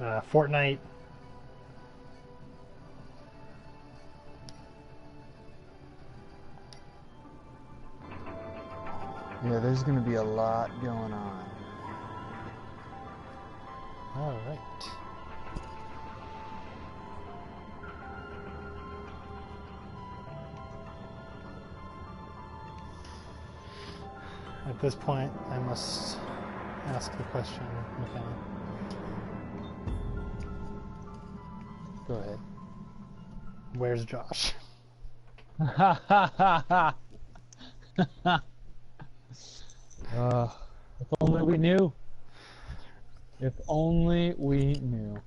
Fortnite. Yeah, there's gonna be a lot going on. All right. At this point, I must ask the question, McKenna. Go ahead. Where's Josh? If only we knew. If only we knew.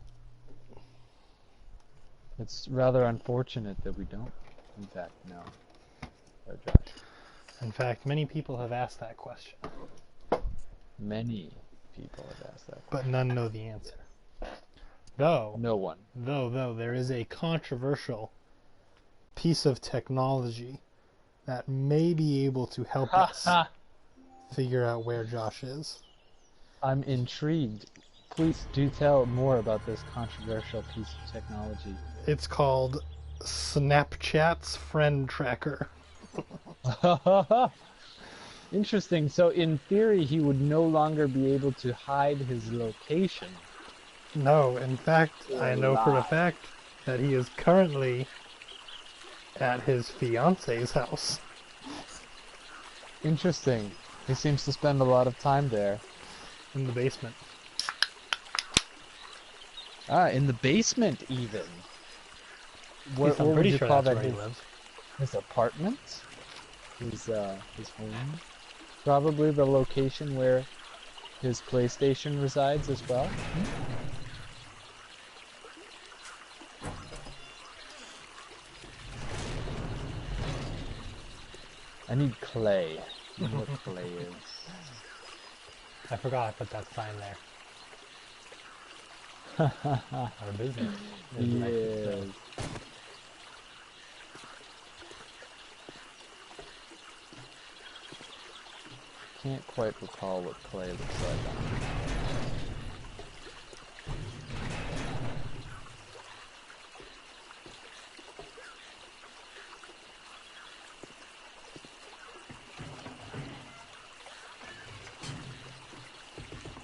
It's rather unfortunate that we don't, in fact, know. Oh, Josh. In fact, many people have asked that question. Many people have asked that question. But none know the answer. Though, No one. Though, there is a controversial piece of technology that may be able to help us figure out where Josh is. I'm intrigued. Please do tell more about this controversial piece of technology. It's called Snapchat's Friend Tracker. Interesting. So in theory, he would no longer be able to hide his location. No, in fact, I know for a fact that he is currently at his fiance's house. Interesting. He seems to spend a lot of time there. In the basement. Ah, in the basement even. What would you call that? Where he lives. His apartment? His home? Probably the location where his PlayStation resides as well. I need clay. I know what clay is. I forgot I put that sign there. Our business is Yes. Can't quite recall what clay looks like.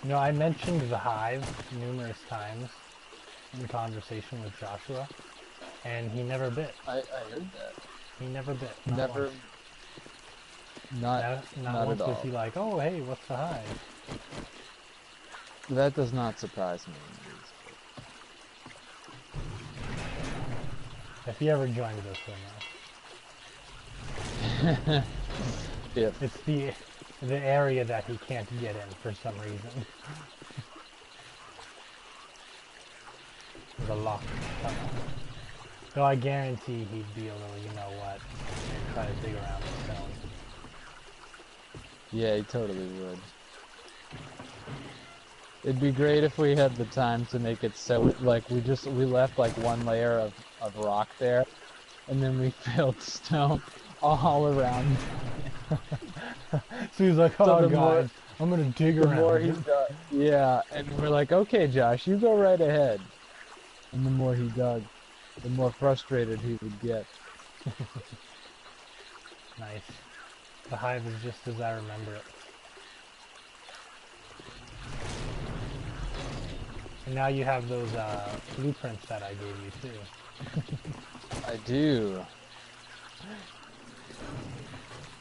You know, I mentioned the Hive numerous times in conversation with Joshua, and he never bit. I heard that. He never bit. Never. Once. Not once at all. was he like, oh, hey, what's the Hive? That does not surprise me. If he ever joins us, we'll know. If. It's the area that he can't get in for some reason. The locked tunnel. Though I guarantee he'd be a little, you know what, and try to dig around the stone. Yeah, he totally would. It'd be great if we had the time to make it so, like, we left, like, one layer of rock there, and then we filled stone all around. So he's like, oh, God, I'm going to dig around. The more he dug, yeah, and we're like, okay, Josh, you go right ahead. And the more he dug, the more frustrated he would get. Nice. The Hive is just as I remember it. And now you have those blueprints that I gave you too. I do.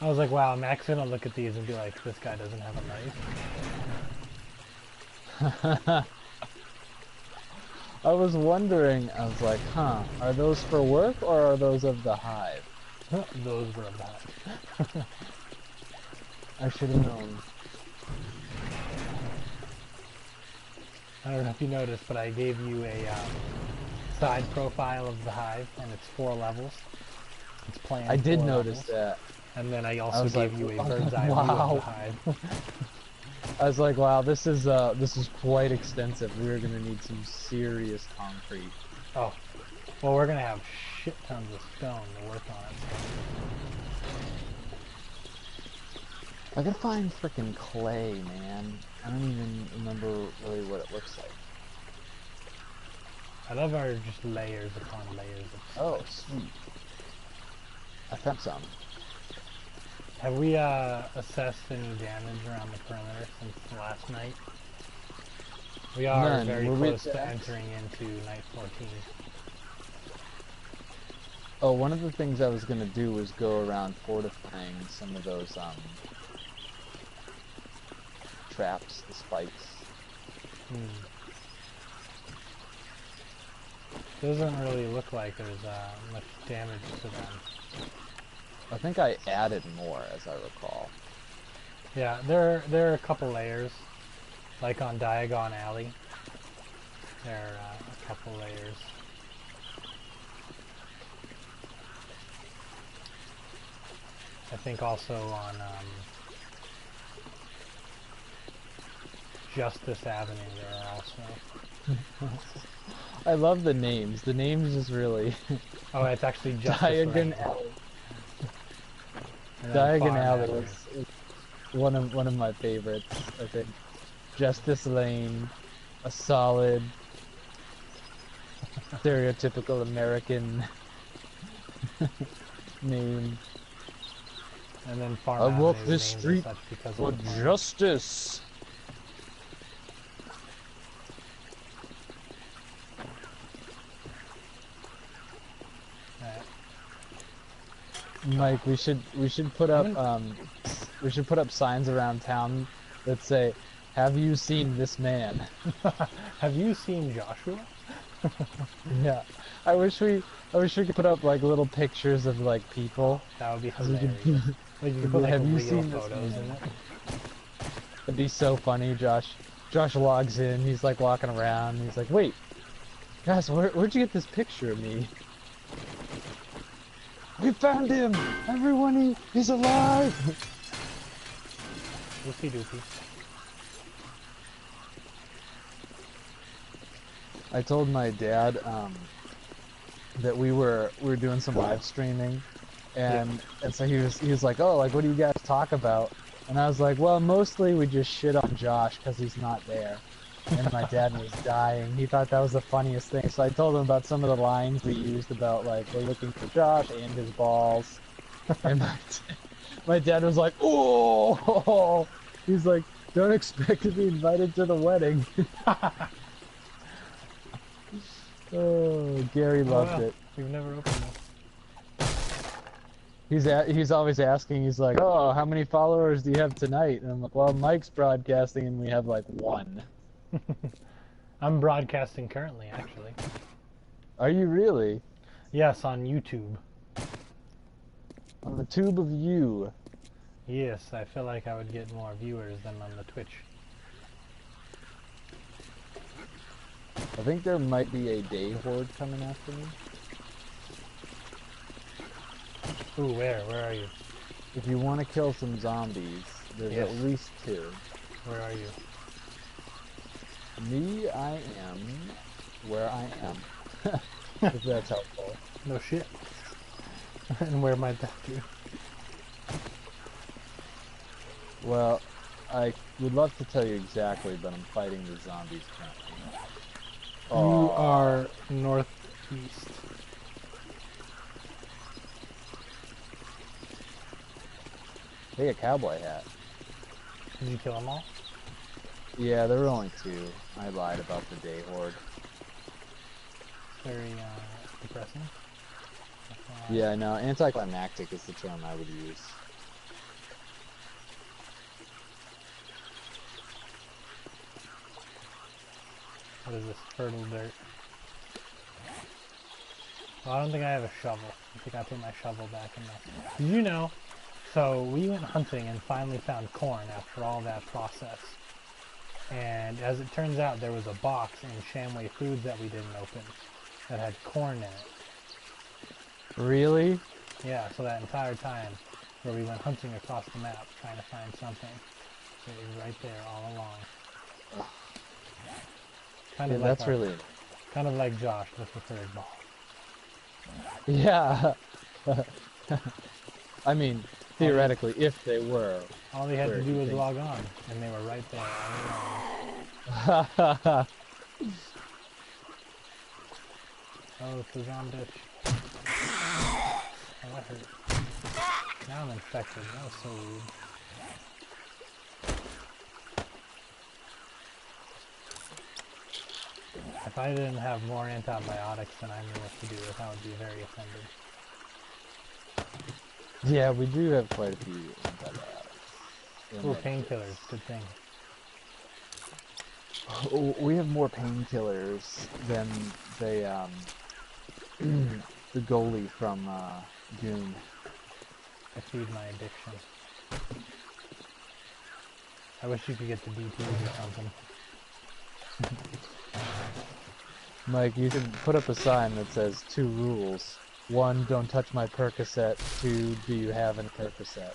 I was like, wow, I'm actually gonna look at these and be like, this guy doesn't have a knife. I was wondering, I was like, huh, are those for work or are those of the Hive? Those were of the Hive. I should have known. I don't know if you noticed, but I gave you a side profile of the Hive, and it's 4 levels. It's planned. I did 4 notice levels. that. And then I also gave you a bird's eye view of the Hive. I was like, wow, this is quite extensive. We're gonna need some serious concrete. Oh, well, we're gonna have shit tons of stone to work on it. I gotta find frickin' clay, man. I don't even remember really what it looks like. I love our just layers upon layers of stuff. Oh, sweet. I found some. Have we assessed any damage around the perimeter since last night? We are None. very Were close we to entering into night 14. Oh, one of the things I was gonna do was go around fortifying some of those traps, the spikes. Doesn't really look like there's much damage to them. I think I added more, as I recall. Yeah, there are a couple layers, like on Diagon Alley. There are a couple layers. I think also on Justice Avenue there are also. I love the names. The names is really Oh, it's actually Justice Diagon Lane. Alley. And then Diagon Farm Alley Avenue. is one of my favorites. I think Justice Lane, a solid, stereotypical American name. And then Farm I Avenue walk is this named as street such because for of the farm. justice. Alright. Mike, we should put up signs around town that say, "Have you seen this man?" Have you seen Joshua? Yeah. I wish we could put up like little pictures of like people. That would be We could- hilarious. Like you could put like Have you real seen this photos in man? it. It'd be so funny, Josh. Josh logs in, he's like walking around, he's like, "Wait, guys, where'd you get this picture of me?" We found him! Everyone, he's alive! Oopsie doopie. I told my dad that we were doing some live streaming, and so he was like, "Oh, like what do you guys talk about?" And I was like, "Well, mostly we just shit on Josh because he's not there." And my dad was dying. He thought that was the funniest thing. So I told him about some of the lines we used about like we're looking for Josh and his balls. And my dad was like, "Oh!" He's like, "Don't expect to be invited to the wedding." Oh, Gary loved it. We've never opened this. He's always asking. He's like, "Oh, how many followers do you have tonight?" And I'm like, "Well, Mike's broadcasting, and we have like 1." I'm broadcasting currently, actually. Are you really? Yes, on YouTube. On the tube of you? Yes, I feel like I would get more viewers than on the Twitch. I think there might be a day horde coming after me. Ooh, where? Where are you? If you want to kill some zombies, there's Yes. at least 2. Where are you? Me, I am where I am. If that's helpful. No shit. And where might that be? Well, I would love to tell you exactly, but I'm fighting the zombies currently. You are northeast. Hey, a cowboy hat. Did you kill them all? Yeah, there were only 2. I lied about the day horde. Very depressing. Yeah, no, anticlimactic is the term I would use. What is this? Fertile dirt. Well, I don't think I have a shovel. I think I put my shovel back in there. Did you know? So we went hunting and finally found corn after all that process. And as it turns out, there was a box in Shamway Foods that we didn't open that had corn in it. Really? Yeah, so that entire time where we went hunting across the map trying to find something, it was right there all along. Kind of Yeah, like that's really... kind of like Josh looking for his ball. Yeah. I mean, theoretically, if they were. All they had to do was log on, and they were right there all along. Oh, it's a zombie. Oh, that hurt. Now I'm infected. That was so rude. If I didn't have more antibiotics than I knew what to do with, I would be very offended. Yeah, we do have quite a few antibiotics. Ooh, painkillers. Good thing. We have more painkillers than the goalie from Doom. I feed my addiction. I wish you could get the DTs or something. Mike, you should put up a sign that says 2 rules. 1, don't touch my Percocet. 2, do you have an Percocet?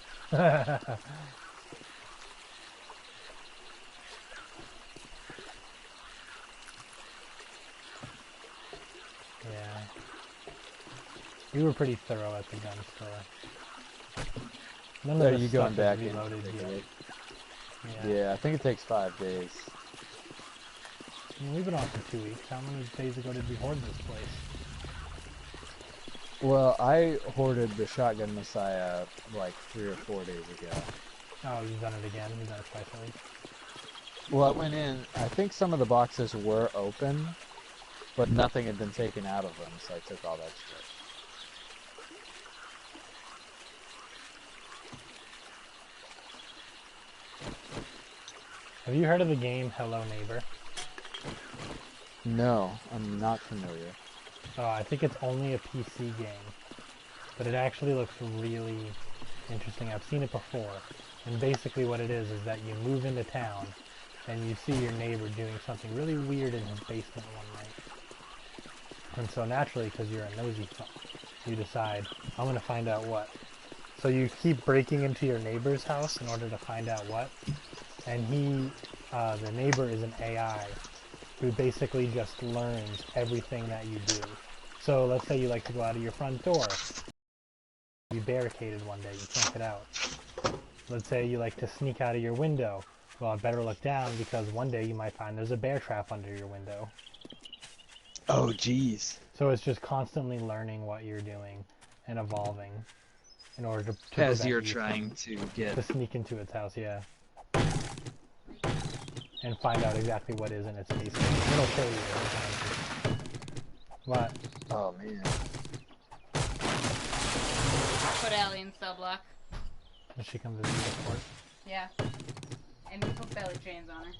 Yeah. You were pretty thorough at the gun store. None of Are the you stuff going back is in? reloaded yet. Yeah, I think it takes 5 days. I mean, we've been on for 2 weeks. How many days ago did we hoard this place? Well, I hoarded the Shotgun Messiah like 3 or 4 days ago. Oh, you've done it again? You've done it twice already? Well, I went in, I think some of the boxes were open, but nothing had been taken out of them, so I took all that shit. Have you heard of the game Hello Neighbor? No, I'm not familiar. Oh, I think it's only a PC game, but it actually looks really interesting. I've seen it before, and basically what it is that you move into town, and you see your neighbor doing something really weird in his basement one night. And so naturally, because you're a nosy fuck, you decide, I'm going to find out what. So you keep breaking into your neighbor's house in order to find out what, and the neighbor is an AI who basically just learns everything that you do. So let's say you like to go out of your front door. You barricaded one day, you can't get out. Let's say you like to sneak out of your window. Well, I better look down because one day you might find there's a bear trap under your window. Oh, jeez. So it's just constantly learning what you're doing and evolving in order to As you're trying to sneak into its house, yeah. And find out exactly what is in its basement. It'll kill you every time. What? Oh, man. Put Allie in cell block. Does she come visit the court? Yeah. And we put belly chains on her.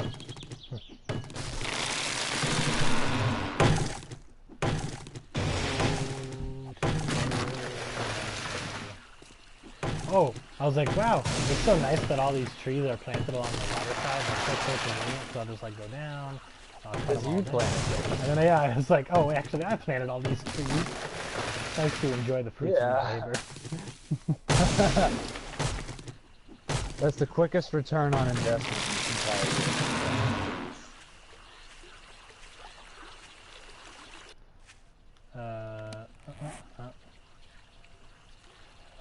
Oh, I was like, wow, it's so nice that all these trees are planted along the water side. They're so convenient, so I'll just like go down. Because you planted them. And then yeah, I was like, oh, actually, I planted all these trees. It's nice to enjoy the fruits of my labor. That's the quickest return on investment in this entire game.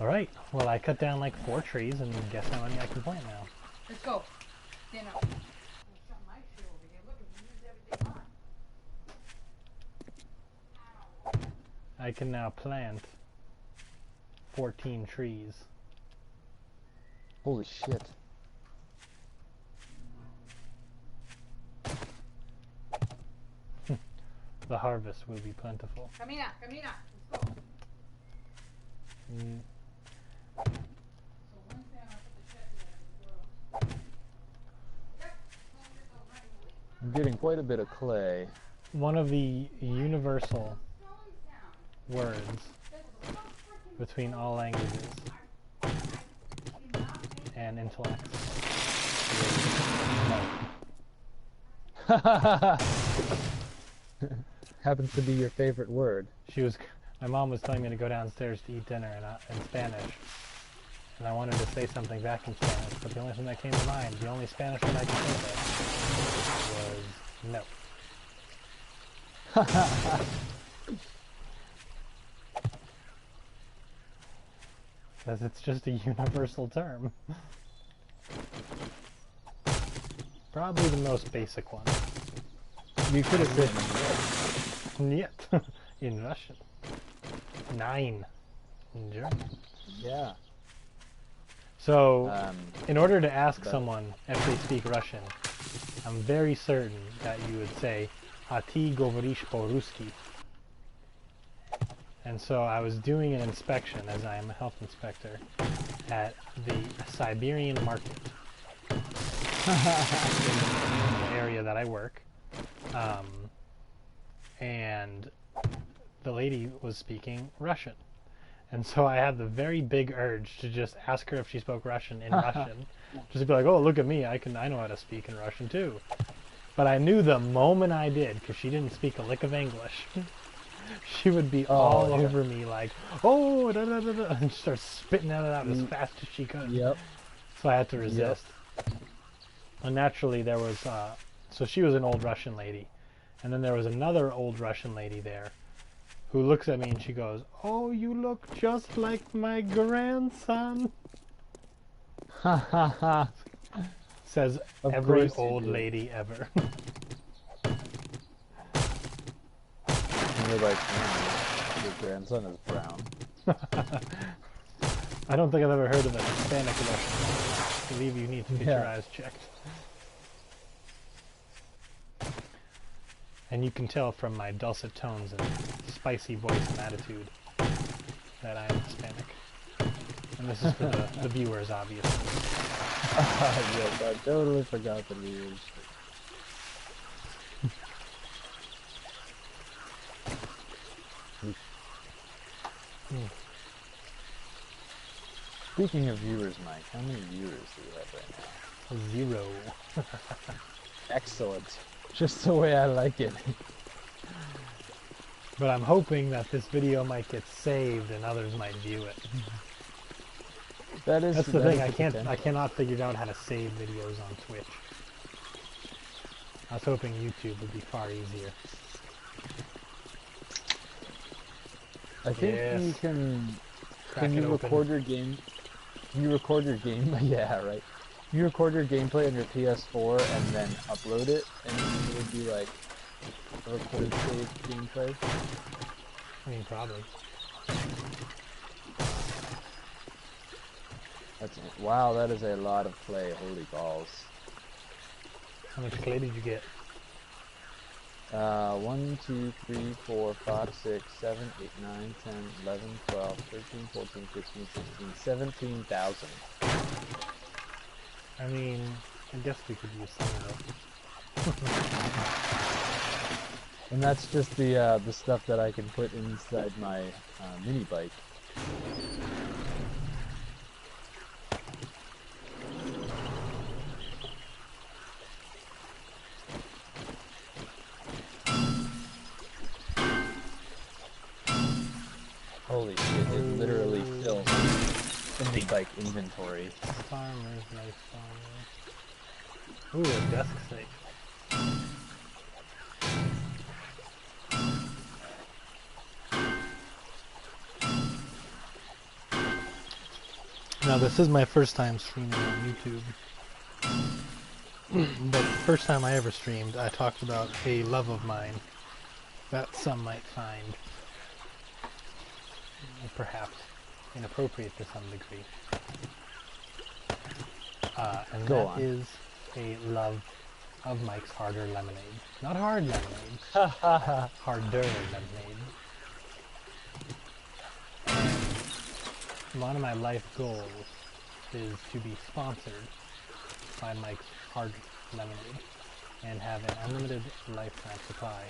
Alright, well I cut down like 4 trees and guess how many I can plant now. Let's go. Stand up. I can now plant 14 trees. Holy shit. The harvest will be plentiful. Camina, let's go. I'm getting quite a bit of clay. One of the universal words between all languages and intellects is no. Happens to be your favorite word. My mom was telling me to go downstairs to eat dinner in Spanish. And I wanted to say something back in Spanish, but the only thing that came to mind, the only Spanish word I could think of, was no. Because it's just a universal term. Probably the most basic one. You could have said Niet. in Russian. 9 in German. Yeah. So, in order to ask but- someone if they speak Russian, I'm very certain that you would say, "A ty говоришь по-русски?" And so I was doing an inspection, as I am a health inspector, at the Siberian market in the area that I work. And the lady was speaking Russian. And so I had the very big urge to just ask her if she spoke Russian in Russian. Just to be like, oh, look at me, I know how to speak in Russian too. But I knew the moment I did, because she didn't speak a lick of English, she would be all over me like, oh, da da da da, and start spitting it out as fast as she could. Yep. So I had to resist. And naturally there was, so she was an old Russian lady. And then there was another old Russian lady there who looks at me and she goes, oh, you look just like my grandson. Ha ha ha. Says Of every course you old do. lady ever. And you're like, "Man, your grandson is brown." I don't think I've ever heard of a Hispanic Russian. I believe you need to get your eyes checked. And you can tell from my dulcet tones and spicy voice and attitude that I am Hispanic. And this is for the viewers, obviously. Yes, I totally forgot the rules. Speaking of viewers, Mike, how many viewers do we have right now? 0. Excellent. Just the way I like it. But I'm hoping that this video might get saved and others might view it. That's the thing, I potential. cannot figure out how to save videos on Twitch. I was hoping YouTube would be far easier. I think Yes. you can. Crack Can it you open. record your game? Can you record your game? Yeah, right. You record your gameplay on your PS4 and then upload it, and it would be like a recorded saved gameplay. I mean, probably. Wow, that is a lot of clay. Holy balls. How much clay did you get? 1, 2, 3, 4, 5, 6, 7, 8, 9, 10, 11, 12, 13, 14, 15, 16, 17,000. I mean, I guess we could use some of it. And that's just the stuff that I can put inside my mini bike. Holy shit, it literally fills the mini bike inventory. Farmers, nice farmers. Ooh, a desk safe. Now, this is my first time streaming on YouTube. But the first time I ever streamed, I talked about a love of mine that some might find perhaps inappropriate to some degree. And Go that on. is a love of Mike's Harder Lemonade. Not hard lemonade, harder lemonade. And one of my life goals is to be sponsored by Mike's Hard Lemonade and have an unlimited lifetime supply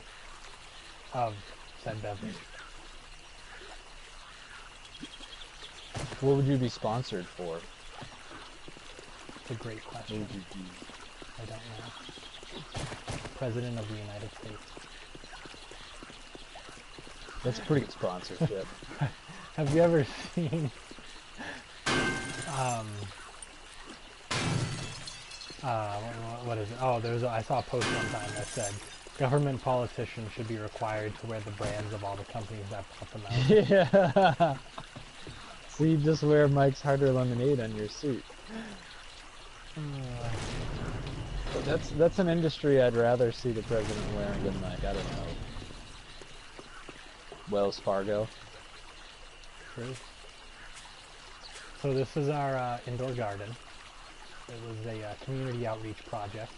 of said beverage. What would you be sponsored for? It's a great What question. would you be? I don't know. President of the United States. That's pretty good sponsorship. Have you ever seen what is it? Oh, I saw a post one time that said government politicians should be required to wear the brands of all the companies that put them out. Yeah. So you just wear Mike's Harder Lemonade on your suit. That's an industry I'd rather see the president wearing than, like, I don't know, Wells Fargo. True. So this is our indoor garden. It was a community outreach project.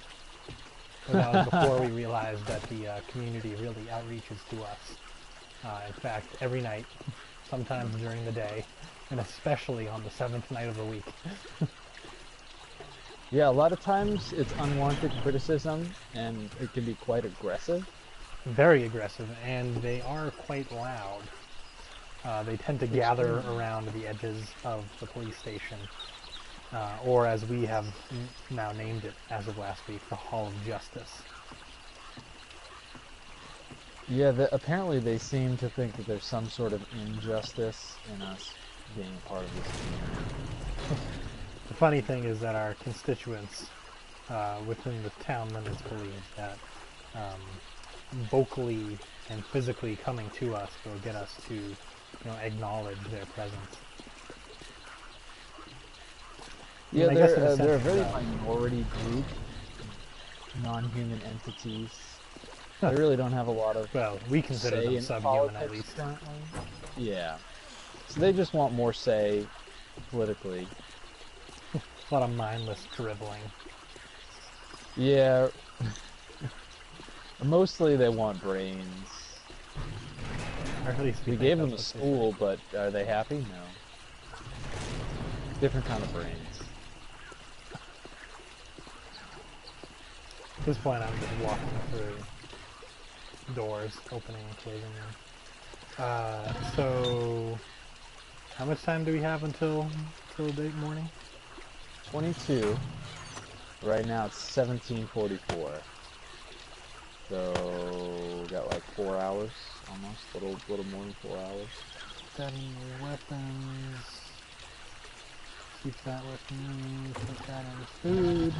But that was before we realized that the community really outreaches to us. In fact, every night, sometimes during the day, and especially on the 7th night of the week. Yeah, a lot of times it's unwanted criticism, and it can be quite aggressive. Very aggressive, and they are quite loud. They tend to gather around the edges of the police station, or as we have now named it as of last week, the Hall of Justice. Yeah, apparently they seem to think that there's some sort of injustice in us being a part of this community. The funny thing is that our constituents within the town limits believe that vocally and physically coming to us will get us to, acknowledge their presence. Yeah, I guess in a they're a sense, very minority group, non-human entities. They really don't have a lot of well, we consider say them in subhuman at politics least. currently. Yeah, so they just want more say politically. A lot of mindless dribbling. Yeah, mostly they want brains. Or at least We gave them a school, but are they happy? No. Different kind of brains. At this point, I'm just walking through doors, opening and closing them. So, how much time do we have until the morning? 22. Right now it's 17:44. So we got like 4 hours almost, little more than 4 hours. Setting your weapons. Keep that with me. Put that in food.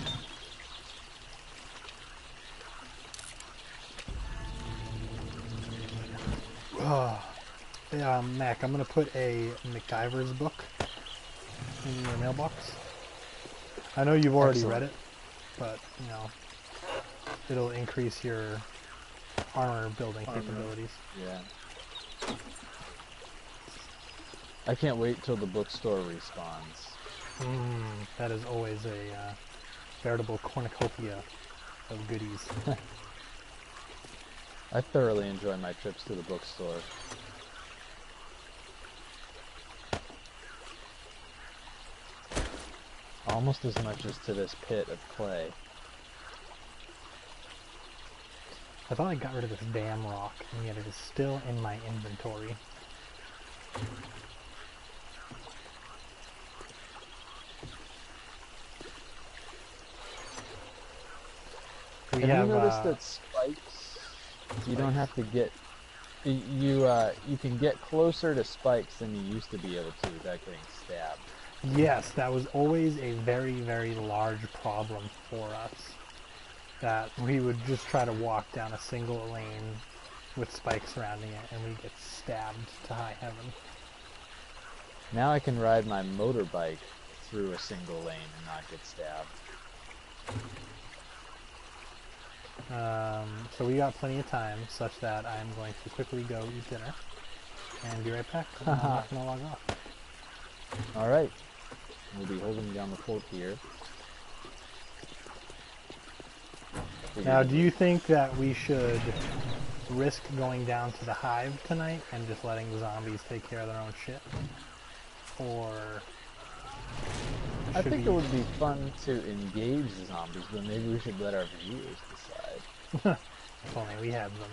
Mac, I'm gonna put a MacGyver's book in your mailbox. I know you've already read it, but it'll increase your armor building capabilities. Yeah. I can't wait till the bookstore respawns. That is always a veritable cornucopia of goodies. I thoroughly enjoy my trips to the bookstore. Almost as much as to this pit of clay. I thought I got rid of this damn rock, and yet it is still in my inventory. Have you noticed that spikes, you don't have to get, you can get closer to spikes than you used to be able to without getting stabbed. Yes, that was always a very, very large problem for us. That we would just try to walk down a single lane with spikes surrounding it, and we'd get stabbed to high heaven. Now I can ride my motorbike through a single lane and not get stabbed. So we got plenty of time, such that I'm going to quickly go eat dinner, and be right back. I'm not going to log off. Alright. We'll be holding down the fort here. Now, do you think that we should risk going down to the hive tonight and just letting the zombies take care of their own shit? Or I think it would be fun to engage the zombies, but maybe we should let our viewers decide. If only we had them.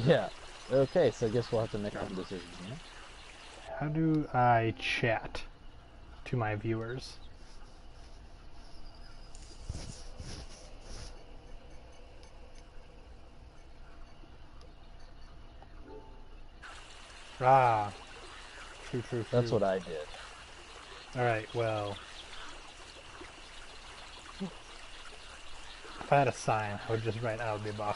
Yeah. Okay, so I guess we'll have to make our own decisions, yeah? How do I chat to my viewers? Ah, true. That's what I did. Alright, well, if I had a sign, I would just write I'll be back.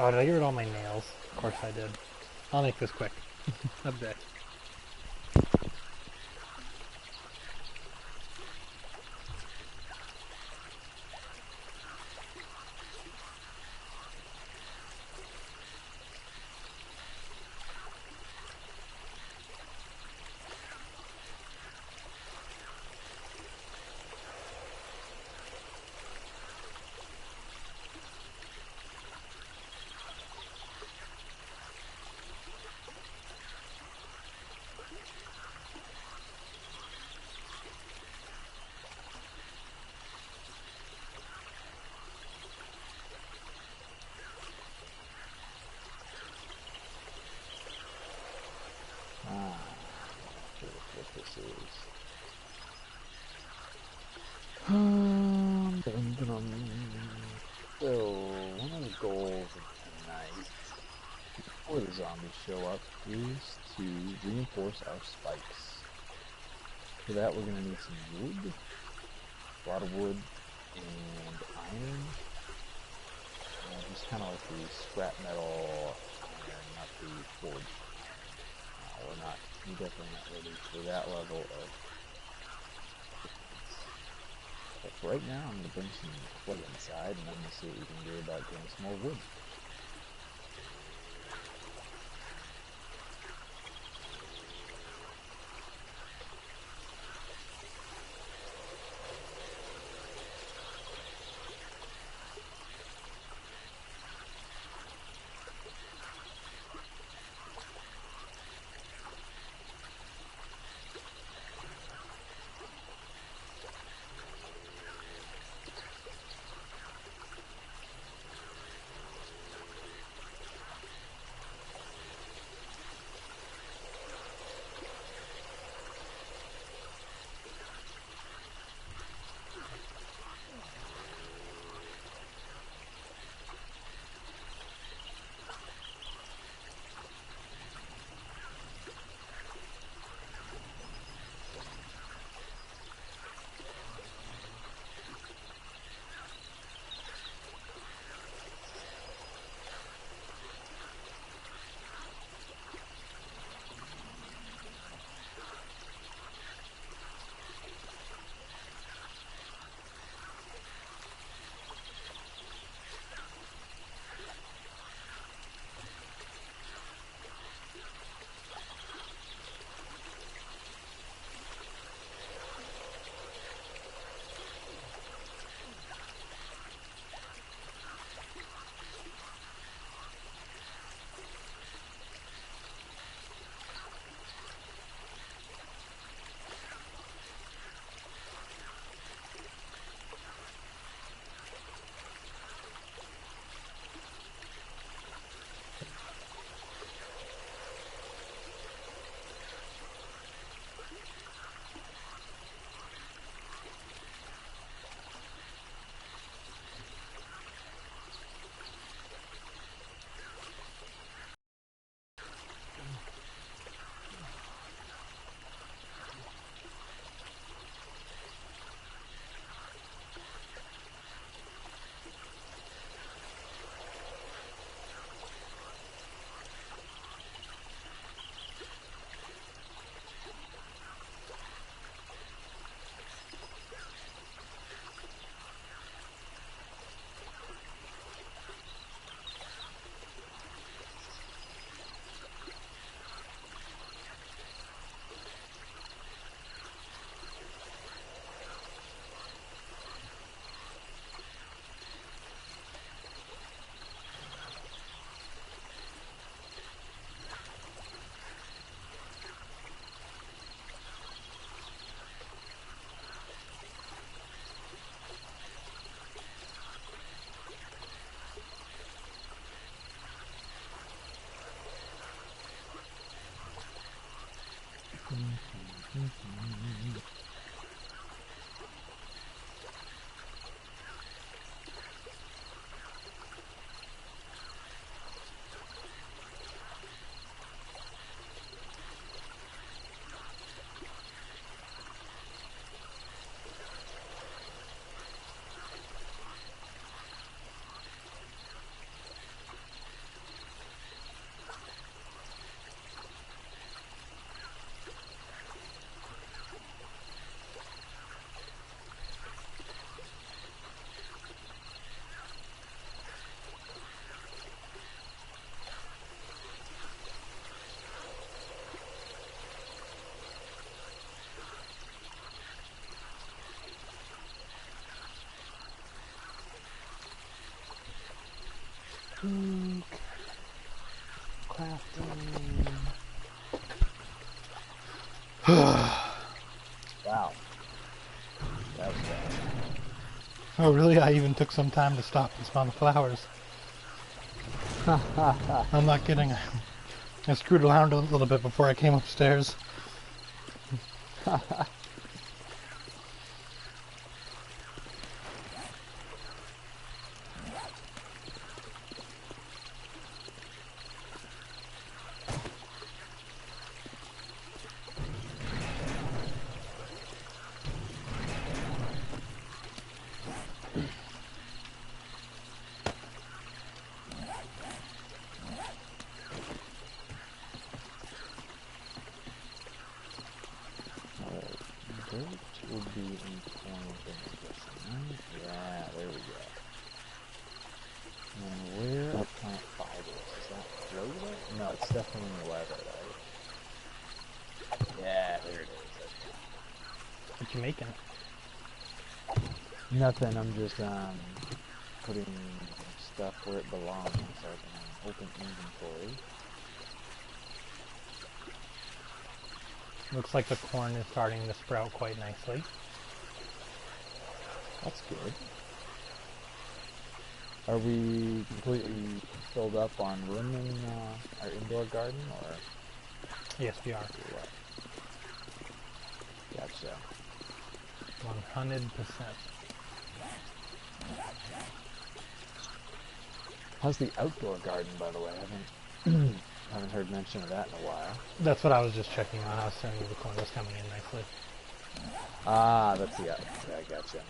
Oh, did I get rid of all my nails? Of course I did. I'll make this quick. Update. Dun, dun, dun. So, one of the goals of tonight, before the zombies show up, is to reinforce our spikes. For that, we're going to need some wood, a lot of wood, and iron. Just kind of like the scrap metal iron, not the forged iron. We're definitely not ready for that level of defense. But for right now, I'm going to bring some clay inside, and I'm going to see what we can do about getting some more wood. Crafting. Wow. That was bad. Oh, really? I even took some time to stop and smell the flowers. I'm not kidding. I screwed around a little bit before I came upstairs. be in corn within the person, right? Yeah, there we go. And where are plant fibers? Is that floated? No, it's definitely in the weather, right? Yeah, there it is. Okay. What you making? Nothing, I'm just putting stuff where it belongs so I can open inventory. Looks like the corn is starting to sprout quite nicely. That's good. Are we completely filled up on room in our indoor garden, or? Yes, we are. Gotcha. 100%. How's the outdoor garden, by the way? I haven't heard mention of that in a while. That's what I was just checking on. I was saying the corn was coming in nicely. Ah, that's the out. Yeah, I gotcha.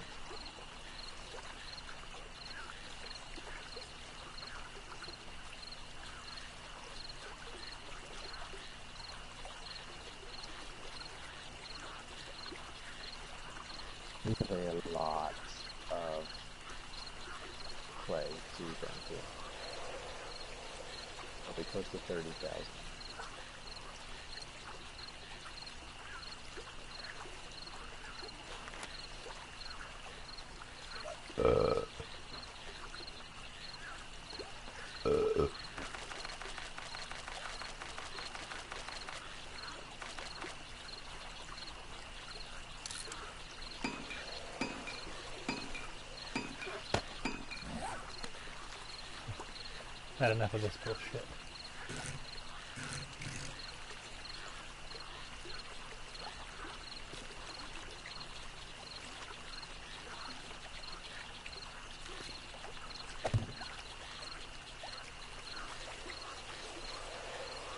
We pay a lot of clay too, don't you? Probably close to 30,000. Had enough of this bullshit.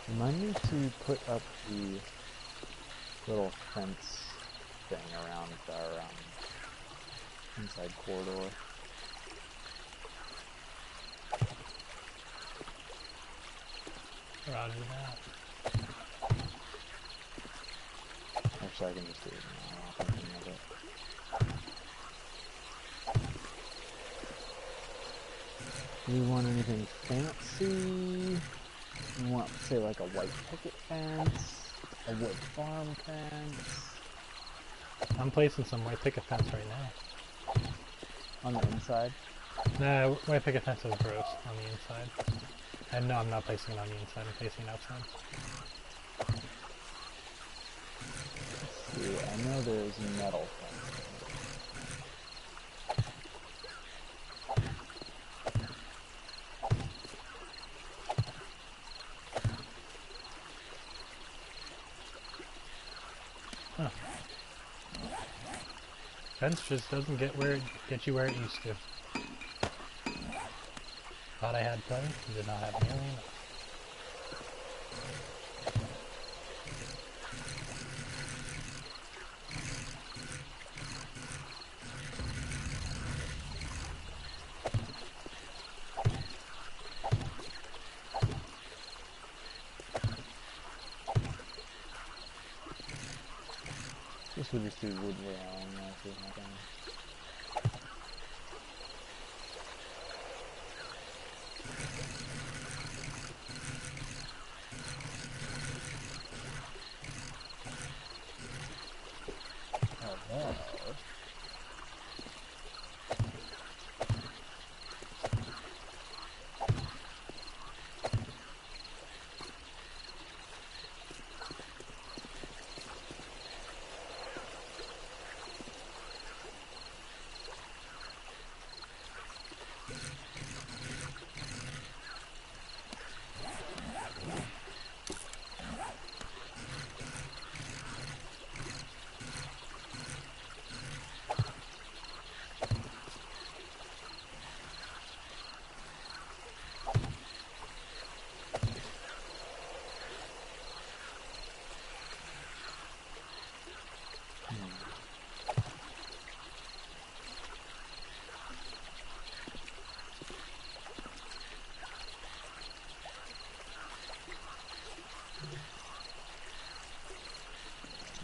Remind me to put up the little fence thing around our inside corridor. Roger that. Actually, I can just do it now. I'm thinking of it. Do you want anything fancy? You want, say, like a white picket fence? A wood farm fence? I'm placing some white picket fence right now. On the inside? Nah, white picket fence is gross on the inside. And no, I'm not placing it on the inside, I'm placing it outside. Let's see, I know there's metal fencing. Huh. Fence just doesn't get you where it used to. Thought I had plenty, did not have nearly enough. Guess we'll just do wood railing now if we have any.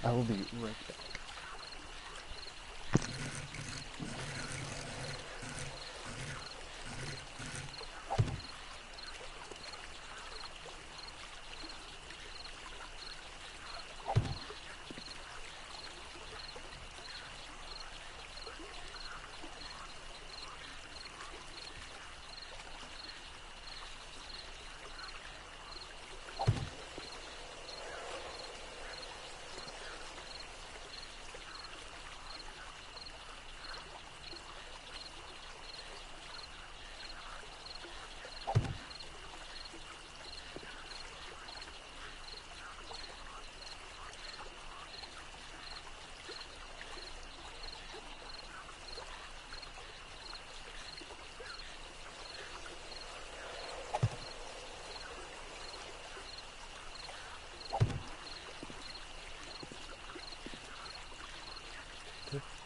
I will be right back.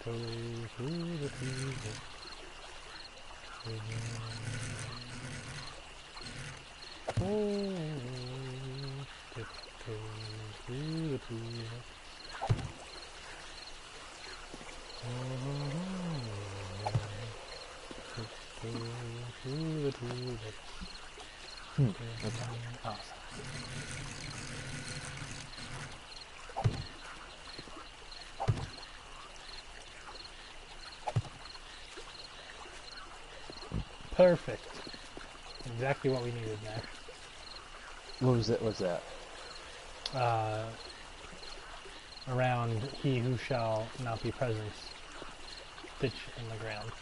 Tiptoe through the tulips. Oh, tiptoe through the tulips. Tiptoe through the tulips. Okay. Awesome. Perfect. Exactly what we needed there. What was it? What's that? Around he who shall not be present, ditch in the ground.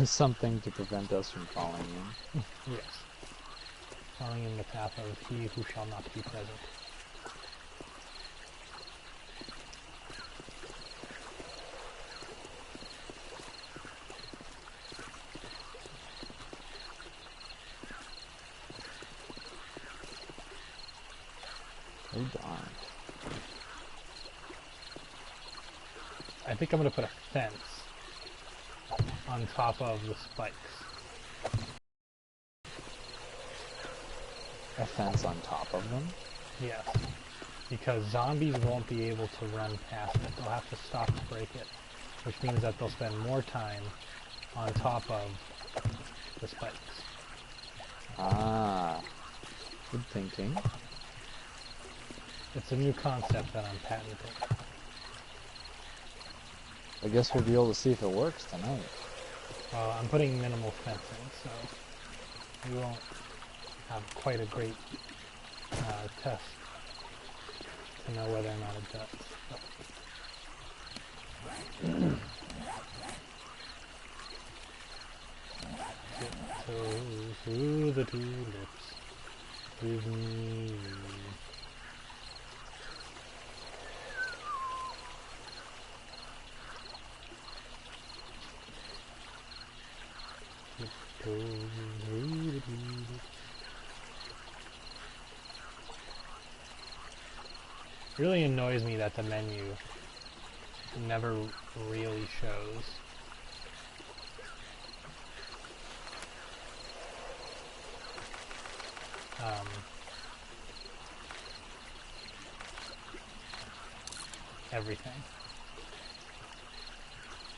Something to prevent us from falling in. Yes. Falling in the path of he who shall not be present. Oh darn. I think I'm going to put a fence on top of the spikes. A fence on top of them? Yes. Because zombies won't be able to run past it. They'll have to stop to break it. Which means that they'll spend more time on top of the spikes. Ah. Good thinking. It's a new concept that I'm patenting. I guess we'll be able to see if it works tonight. I'm putting minimal fencing, so we won't have quite a great test to know whether or not it does. Tiptoe through the tulips with me. Tiptoe through the tulips. It really annoys me that the menu never really shows everything.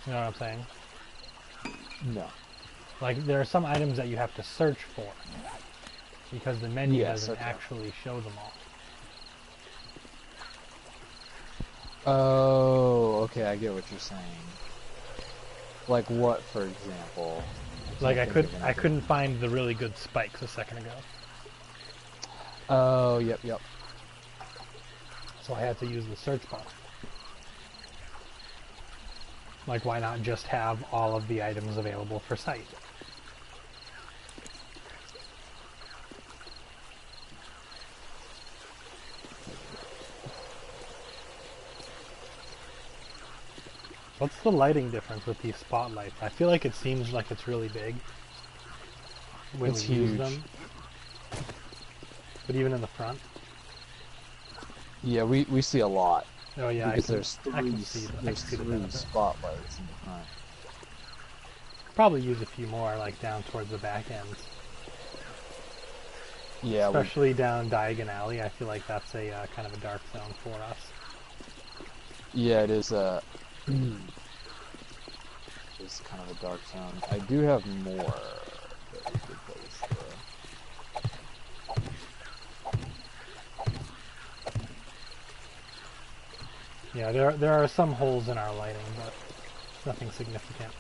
You know what I'm saying? No. Like, there are some items that you have to search for because the menu Yes, doesn't okay. actually show them all. Oh, okay, I get what you're saying. Like what, for example? Like, can't think of I anything. couldn't find the really good spikes a second ago, Oh, yep, yep. so I had to use the search bar. Like, why not just have all of the items available for sight? What's the lighting difference with these spotlights? I feel like it seems like it's really big when It's we use huge. them. But even in the front? Yeah, we see a lot. Oh yeah, Because I can see the there's three benefit. spotlights in the front. Probably use a few more, like down towards the back end. Yeah, Especially down Diagon Alley, I feel like that's a kind of a dark zone for us. yeah, it is it's kind of a dark zone. I do have more that we could place there. Yeah, there are some holes in our lighting, but nothing significant.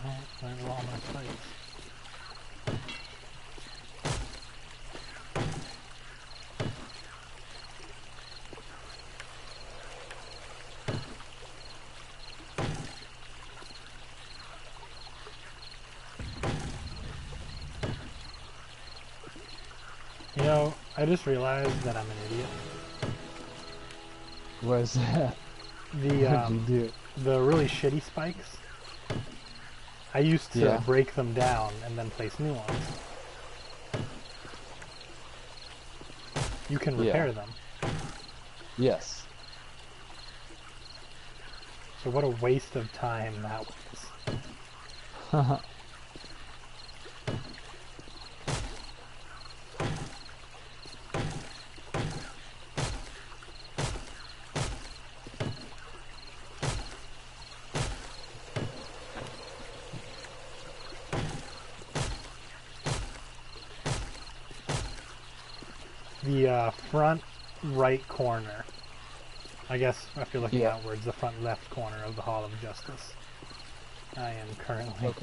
Oh, where are all my spikes? You know, I just realized that I'm an idiot. What is that? The What'd you do? the really shitty spikes, I used to Yeah. break them down and then place new ones. You can repair them. Yes. So what a waste of time that was. The front right corner, I guess if you're looking outwards, the front left corner of the Hall of Justice. I am currently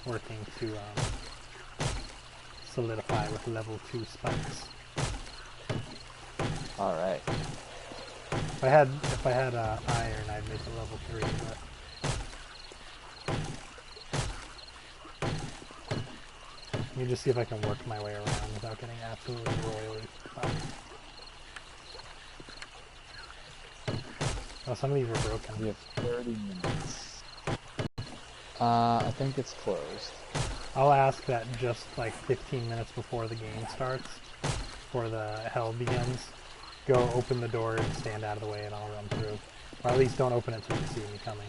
working to solidify with level 2 spikes. Alright. If I had iron, I'd make a level 3, but let me just see if I can work my way around without getting absolutely royally fucked. Oh, some of these were broken. We have 30 minutes. I think it's closed. I'll ask that just like 15 minutes before the game starts, before the hell begins, go open the door and stand out of the way and I'll run through. Or at least don't open it so you see me coming.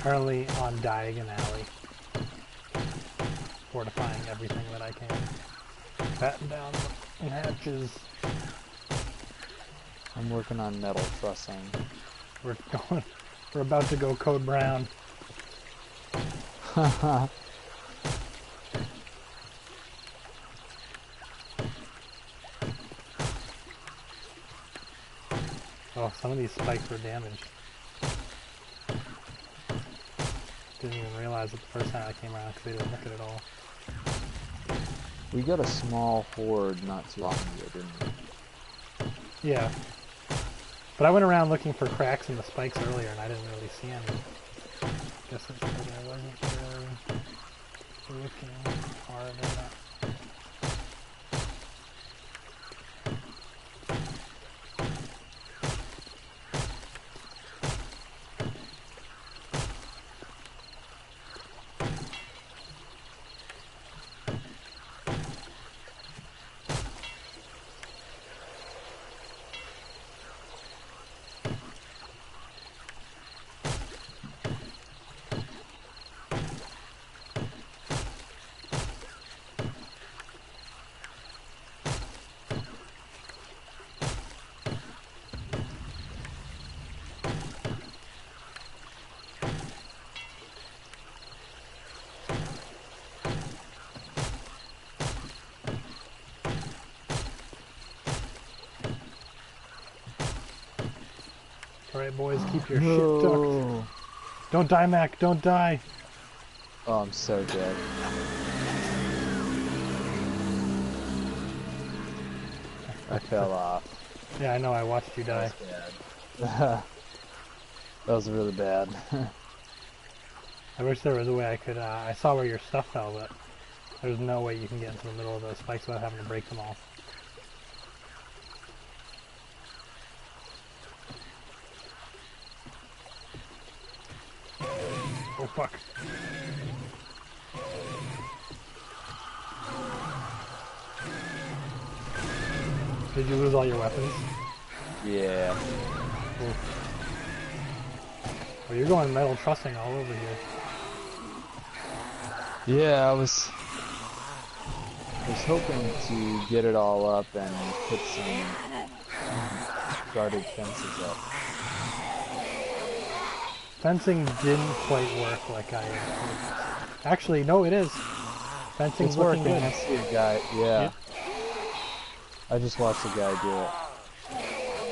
Currently on Diagon Alley, fortifying everything that I can. Batten down the hatches. I'm working on metal trussing. We're about to go code brown. Oh, some of these spikes were damaged. Didn't even realize it the first time I came around because they didn't look at it all. We got a small horde not too long ago, didn't we? Yeah. But I went around looking for cracks in the spikes earlier and I didn't really see any. Guess it's because I wasn't really looking hard enough. Alright boys, keep your shit tucked. Don't die, Mac, don't die! Oh, I'm so dead. I fell off. Yeah, I know, I watched you die. That was bad. That was really bad. I wish there was a way I could, I saw where your stuff fell, but there's no way you can get into the middle of those spikes without having to break them all. Oh fuck. Did you lose all your weapons? Yeah. Cool. Well, you're going metal trussing all over here. Yeah, I was hoping to get it all up and put some guarded fences up. Fencing didn't quite work like I hoped. Actually, no, it is. Fencing's It's looking working. good. I see a guy. Yeah. Yep. I just watched a guy do it.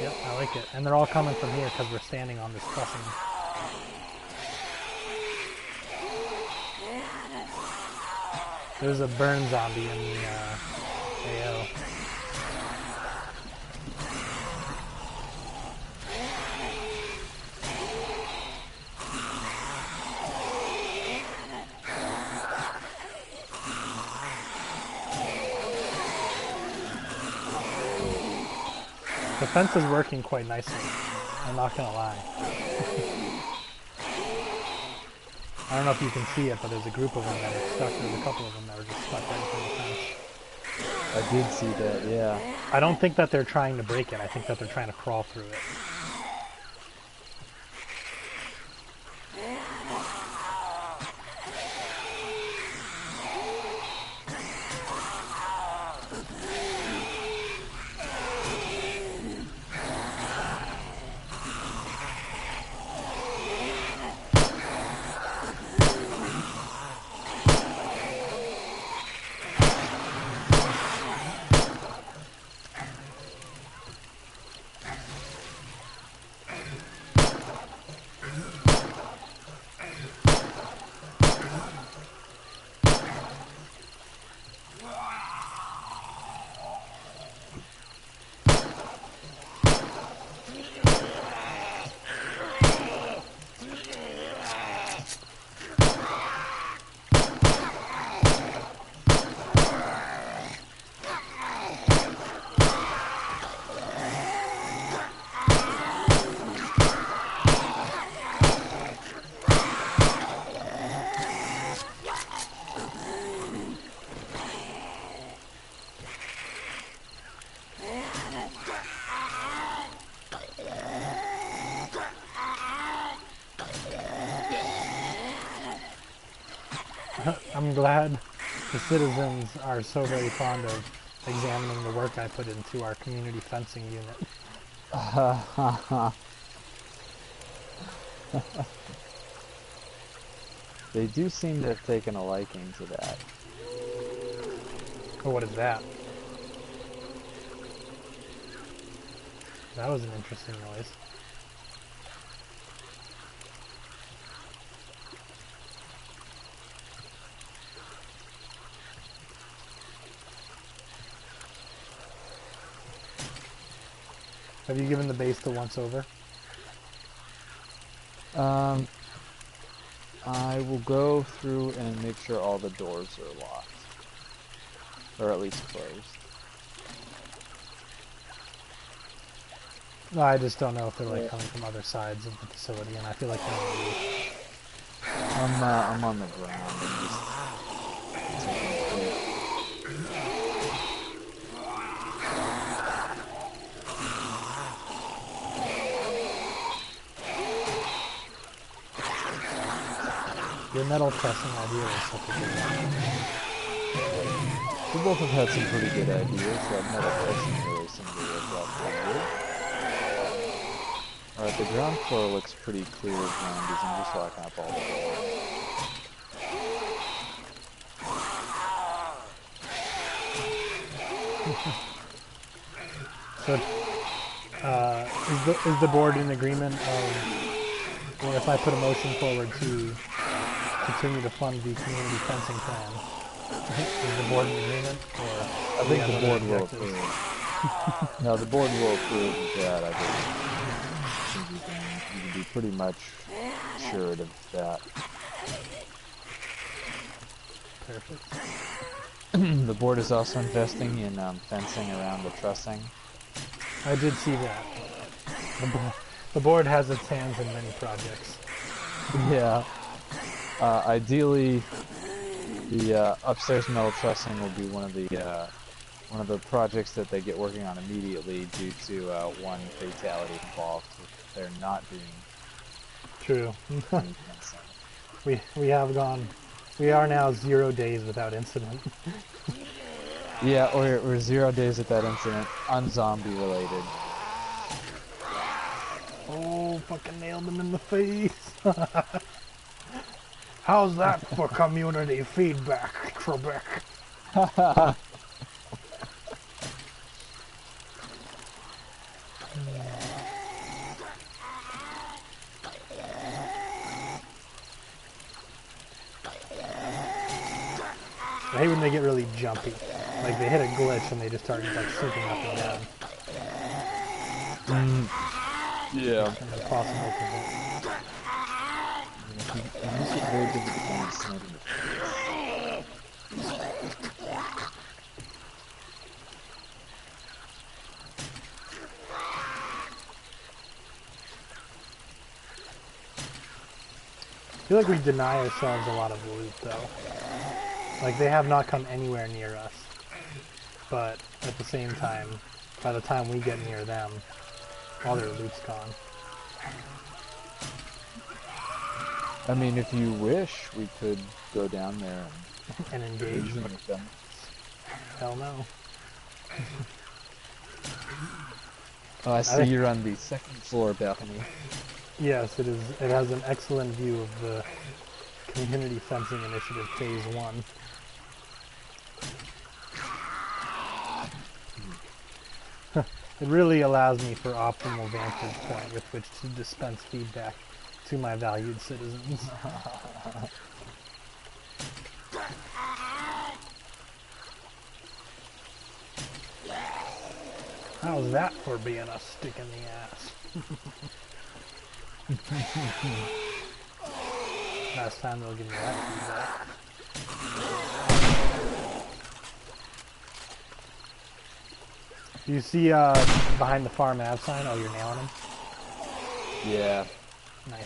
Yep, I like it. And they're all coming from here because we're standing on this crossing. There's a burn zombie in the AO. The fence is working quite nicely. I'm not gonna lie. I don't know if you can see it, but there's a group of them that are stuck. There's a couple of them that are just stuck right through the fence. I did see that, yeah. I don't think that they're trying to break it. I think that they're trying to crawl through it. I'm glad the citizens are so very fond of examining the work I put into our community fencing unit. They do seem to have taken a liking to that. Oh, what is that? That was an interesting noise. Have you given the base the once over? I will go through and make sure all the doors are locked. Or at least closed. No, I just don't know if they're like coming from other sides of the facility, and I feel like they're on the roof. I'm on the ground and just taking a peek. Your metal pressing idea is such a good one. We both have had some pretty good ideas. That metal pressing really seemed to work out pretty good. Alright, the ground floor looks pretty clear of zombies. I'm just locking up all the doors. So, is the board in agreement of, or if I put a motion forward to continue to fund the community fencing plan, is the board in agreement, or I think the board will approve. No, the board will approve of that. I think you can be pretty much assured of that. Perfect. The board is also investing in fencing around the trussing. I did see that. The board has its hands in many projects. Yeah. Ideally, the upstairs metal trussing will be one of the projects that they get working on immediately due to one fatality involved with there not being True. any fencing. We are now 0 days without incident. Yeah, we're 0 days at that incident, unzombie related. Oh, fucking nailed him in the face. How's that for community feedback, Trebek? I hate when they get really jumpy. Like they hit a glitch and they just start like swooping up and down. Yeah. It's impossible to hit. It makes it very difficult to snap in the face. feel like we deny ourselves a lot of loot, though. Like, they have not come anywhere near us. But, at the same time, by the time we get near them, all their loot's gone. I mean, if you wish, we could go down there And engage. with them. Hell no. Oh, I see you're on the second floor balcony. Yes, it is. It has an excellent view of the Community Fencing Initiative Phase 1. It really allows me for optimal vantage point with which to dispense feedback to my valued citizens. How's that for being a stick in the ass? Last time they'll give me that feedback. You see behind the Farm Ave sign? Oh, you're nailing him? Yeah. Nice.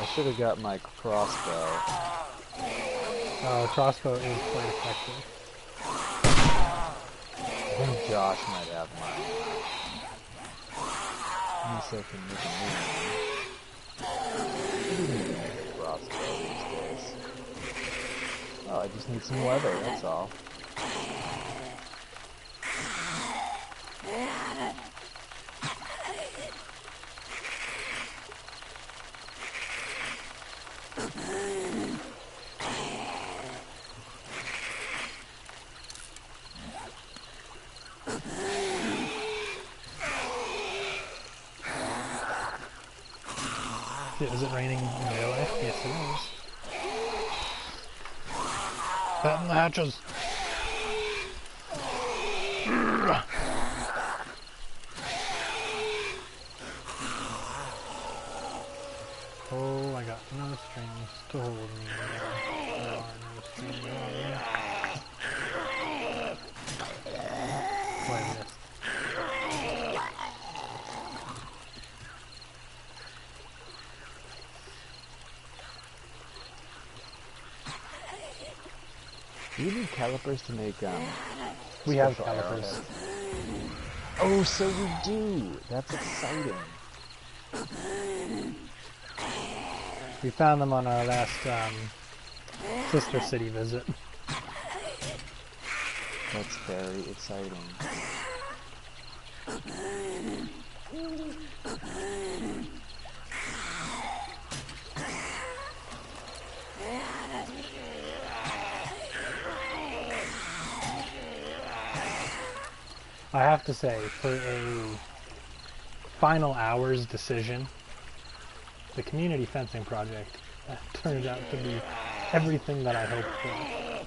I should have got my crossbow. Crossbow is quite effective. I think Josh might have mine. Unless I can make a new crossbow these days. Oh, I just need some leather, that's all. Is it raining in real life? Yes, it is. Fatten the hatches. Oh, I got no strings to hold me down. There are no strings on me. Oh, I missed. Do you need calipers to make, We have special calipers. arrowheads? Oh, so we do! That's exciting. We found them on our last sister city visit. That's very exciting. I have to say, for a final hours decision, the community fencing project turned out to be everything that I hoped for.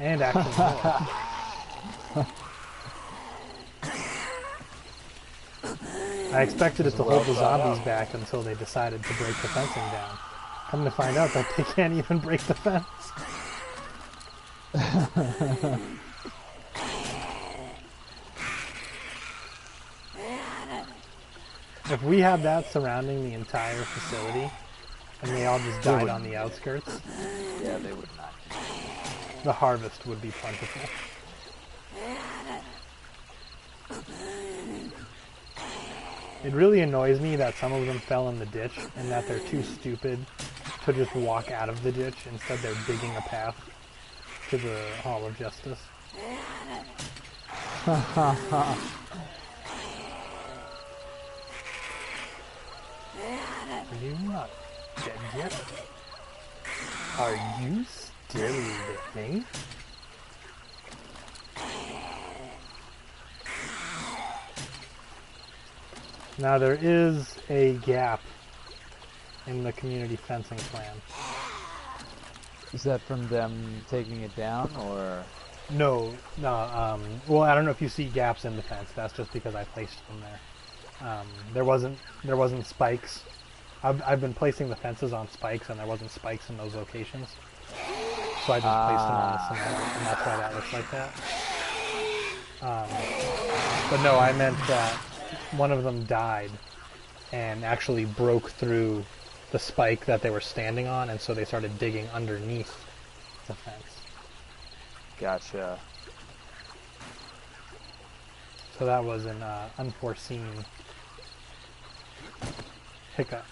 And actually more. I expected it to hold the zombies back until they decided to break the fencing down. Come to find out that they can't even break the fence. If we had that surrounding the entire facility, and they all just died on the outskirts, Yeah, they would not. the harvest would be plentiful. It really annoys me that some of them fell in the ditch, and that they're too stupid to just walk out of the ditch. Instead, they're digging a path to the Hall of Justice. Are you not dead yet? Are you still living? Now there is a gap in the community fencing plan. Is that from them taking it down, or? No, well, I don't know if you see gaps in the fence. That's just because I placed them there. There wasn't spikes. I've been placing the fences on spikes, and there wasn't spikes in those locations. So I just placed them on the cement, and that's why that looks like that. But no, I meant that one of them died and actually broke through the spike that they were standing on, and so they started digging underneath the fence. Gotcha. So that was an unforeseen hiccup.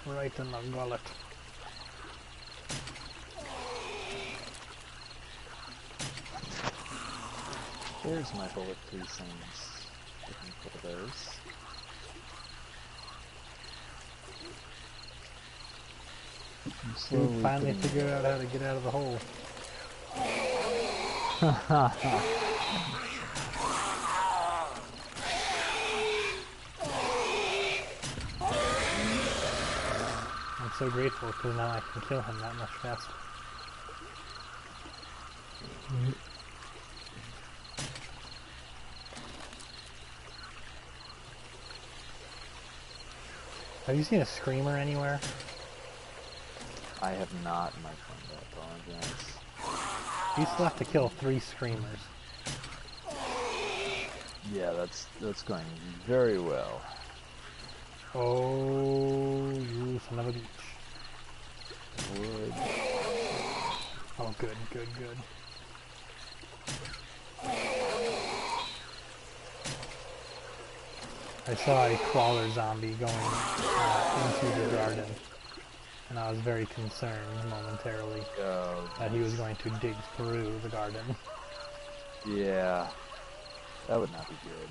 Right in the gullet. There's my bullet casings. Looking for those. Dude finally figured out how to get out of the hole. I'm so grateful because now I can kill him that much faster. Have you seen a screamer anywhere? I have not, my friend. I apologize. You still have to kill 3 screamers. Yeah, that's going very well. Oh, you son of a bitch. Wood. Oh, good, good, good. I saw a crawler zombie going into the garden, and I was very concerned momentarily that he was going to dig through the garden. Yeah, that would not be good.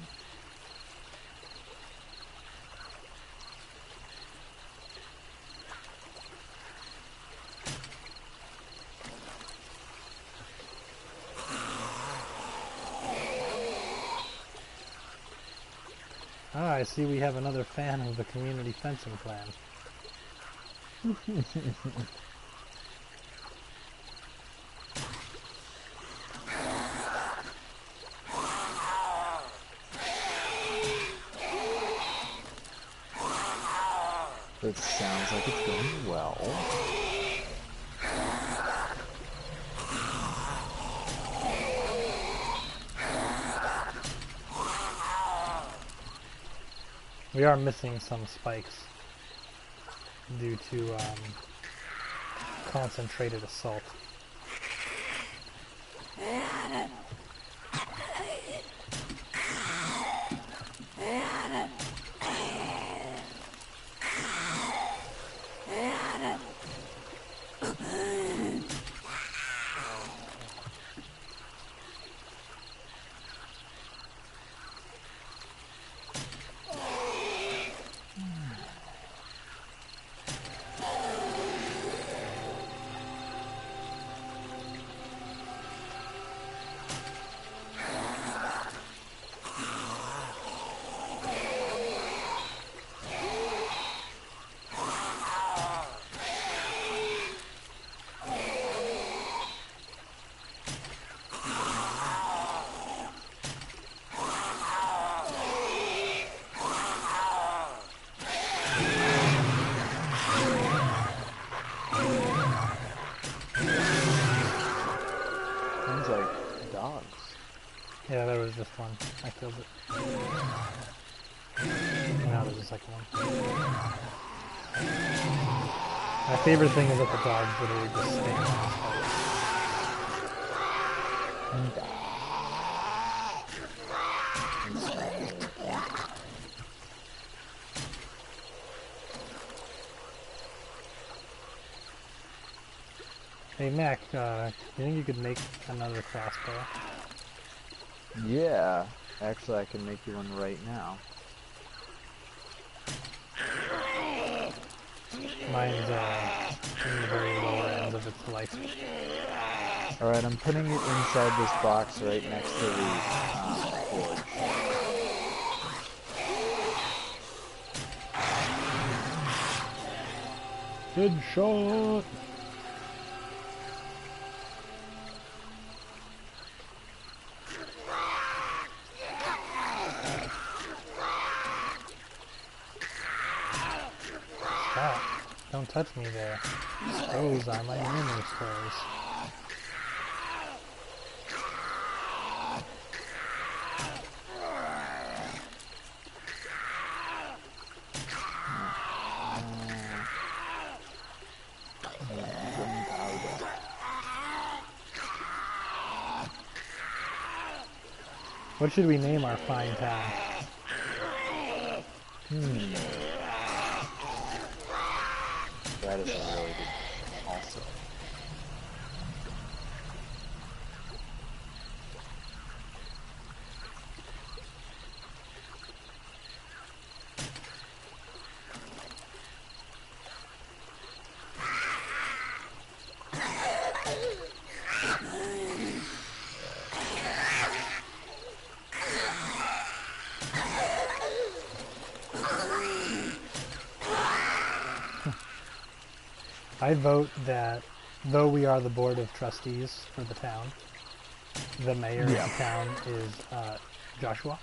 Ah, I see we have another fan of the community fencing plan. That sounds like it's going well. We are missing some spikes due to concentrated assault. Sounds like dogs. Yeah, there was just one. I killed it. Now there's a second one. My favorite thing is that the dogs literally just stand on the spike. Hey Mac, do you think you could make another crossbow? Yeah, actually I can make you one right now. Mine's in the very lower end of its life. Alright, I'm putting it inside this box right next to the forge. Good shot! touch me there. Those are my memory stores. What should we name our fine town? That is a really good also. I vote that, though we are the board of trustees for the town, the mayor of the town is Joshua.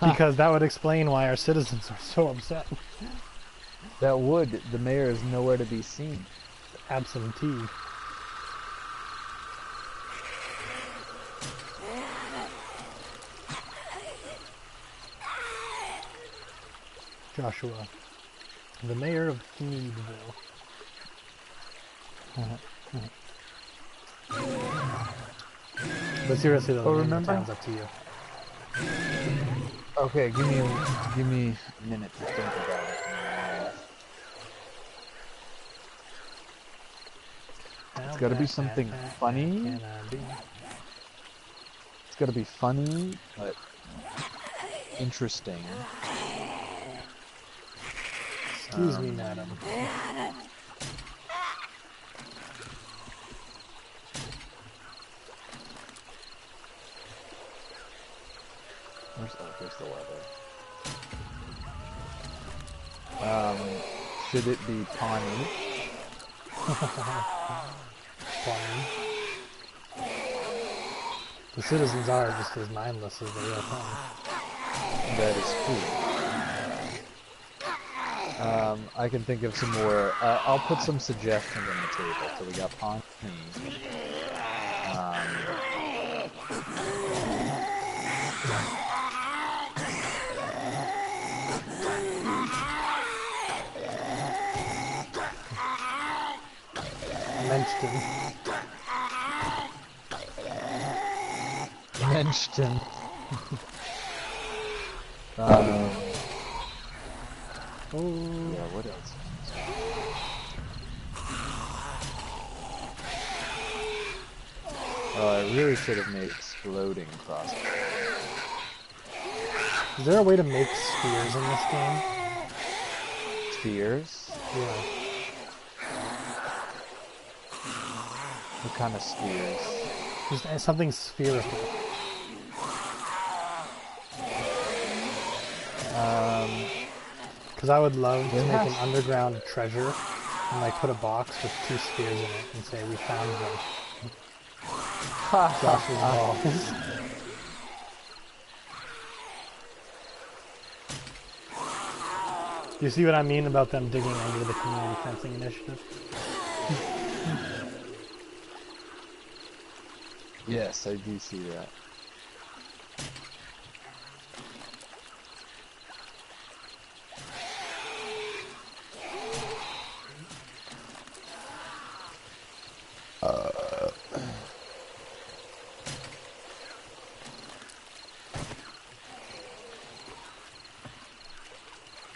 Because that would explain why our citizens are so upset. That would. The mayor is nowhere to be seen. Absentee. Joshua, the mayor of Meadville. But seriously though, the name of the town's up to you. Okay, give me a minute to think about it. It's got to be something funny. It's got to be funny, but interesting. Excuse me, madam. Here's the leather. Should it be Pawnee? Pawnee. The citizens are just as mindless as the real town. That is true. I can think of some more. I'll put some suggestions on the table. So we got Pawnee. Mentioned. Yeah, what else? Oh, I really should have made exploding crossbows. Is there a way to make spheres in this game? Spheres? Yeah. What kind of spheres? Just something spherical. Because I would love to make an underground treasure and like put a box with 2 spheres in it and say we found them. Josh's balls. Do you see what I mean about them digging under the community fencing initiative? Yes, I do see that.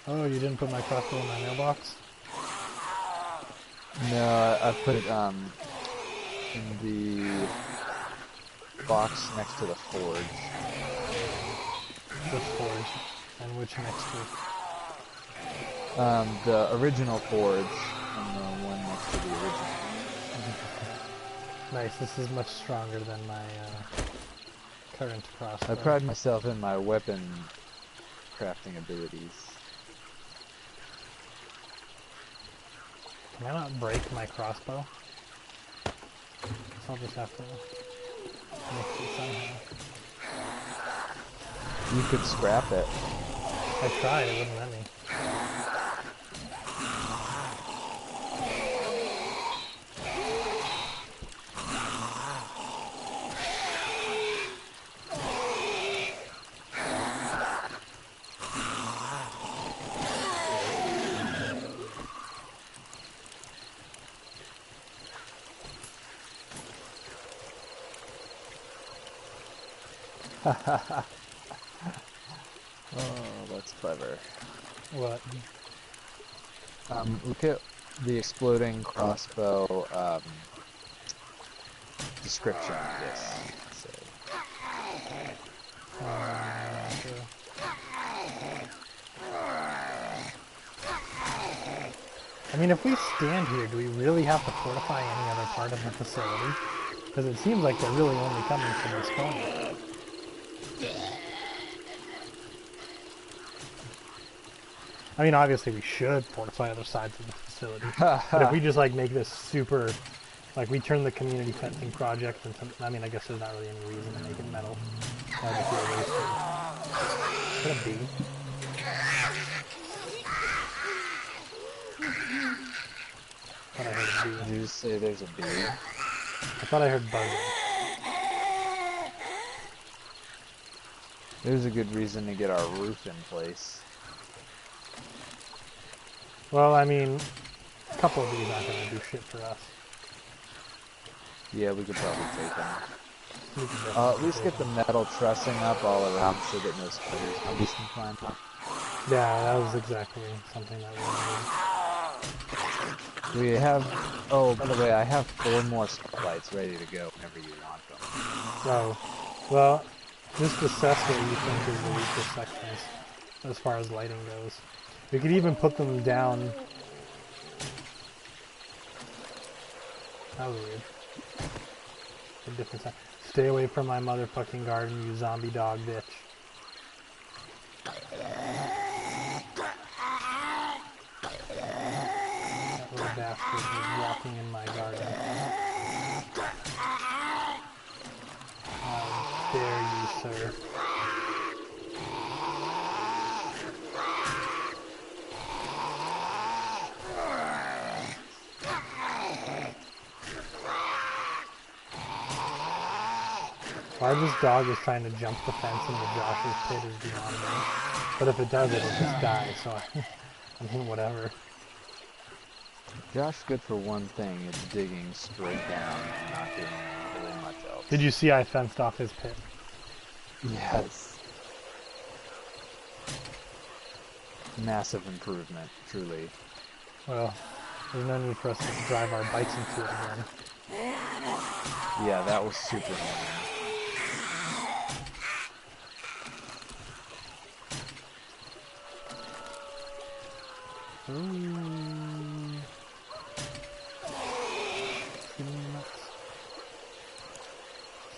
Oh, you didn't put my crossbow in my mailbox? No, I put it in the box next to the forge. Which forge? And which next to? The original forge and the one next to the original. Nice, this is much stronger than my current crossbow. I pride myself in my weapon crafting abilities. Can I not break my crossbow? I'll just have to mix it somehow. You could scrap it. I tried, it wouldn't let me. Oh, that's clever. What? Look at the exploding crossbow description of this. So, I mean, if we stand here, do we really have to fortify any other part of the facility? Because it seems like they're really only coming from this corner. I mean, obviously we should fortify other sides of the facility. But if we just, like, make this super... Like, we turn the community fencing project into... I mean, I guess there's not really any reason to make it metal. That would just be a waste of... Is that a bee? I thought I heard a bee. did you just say there's a bee? I thought I heard buzzing. There's a good reason to get our roof in place. Well, I mean, a couple of these aren't going to do shit for us. Yeah, we could probably take them. We can At least get the metal trussing up all around so that no spiders zombies can climb up. Yeah, that was exactly something that we needed. We have... Oh, by the way, I have 4 more spotlights ready to go whenever you want them. So, well, just assess what you think is the weakest sections as far as lighting goes. We could even put them down... That was weird. A different time. Stay away from my motherfucking garden, you zombie dog bitch. That little bastard is walking in my garden. How dare you, sir. Why this dog is trying to jump the fence into Josh's pit is beyond me. But if it does, it'll just die, so I mean, whatever. Josh's good for one thing, it's digging straight down and not doing really much else. Did you see I fenced off his pit? Yes. Massive improvement, truly. Well, there's no need for us to drive our bikes into it again. Yeah, that was super handy.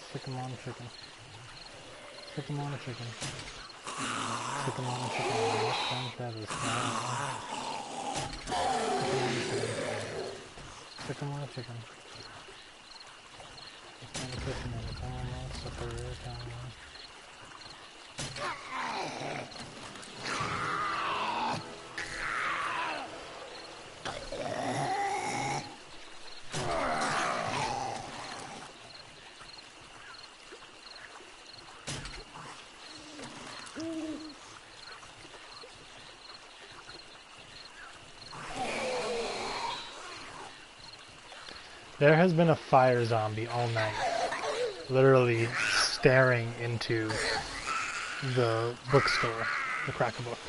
Stick 'em on the chicken. Stick 'em on the chicken. Stick 'em on the chicken. What kind of feathers? Stick 'em on the chicken. Stick 'em on the chicken and it's almost supper time. There has been a fire zombie all night, literally staring into the bookstore, the Crack-A-Book.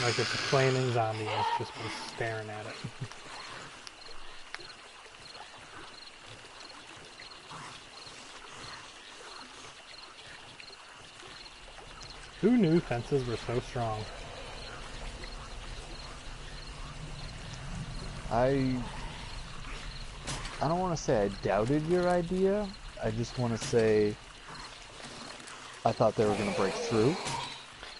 Like it's a flaming zombie and it's just been staring at it. Who knew fences were so strong? I don't want to say I doubted your idea. I just want to say I thought they were going to break through.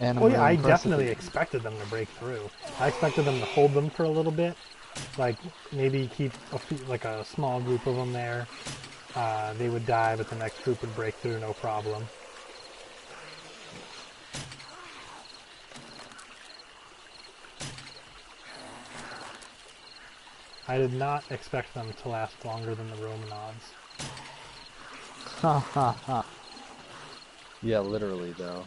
And Well, yeah, I definitely expected them to break through. I expected them to hold them for a little bit, like maybe keep like a small group of them there. They would die, but the next group would break through, no problem. I did not expect them to last longer than the Romanov. Ha ha ha. Yeah, literally though.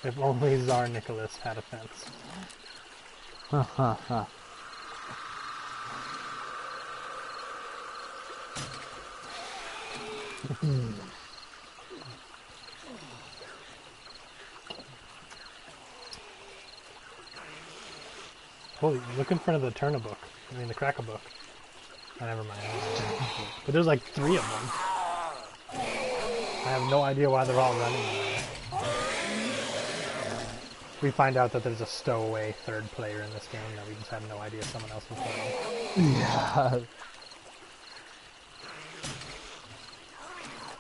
If only Tsar Nicholas had a fence. Ha ha ha. Holy, look in front of the turnip book. I mean, the cracker book. Oh, never mind. But there's like 3 of them. I have no idea why they're all running in there. We find out that there's a stowaway 3rd player in this game that we just had no idea someone else was playing. Yeah.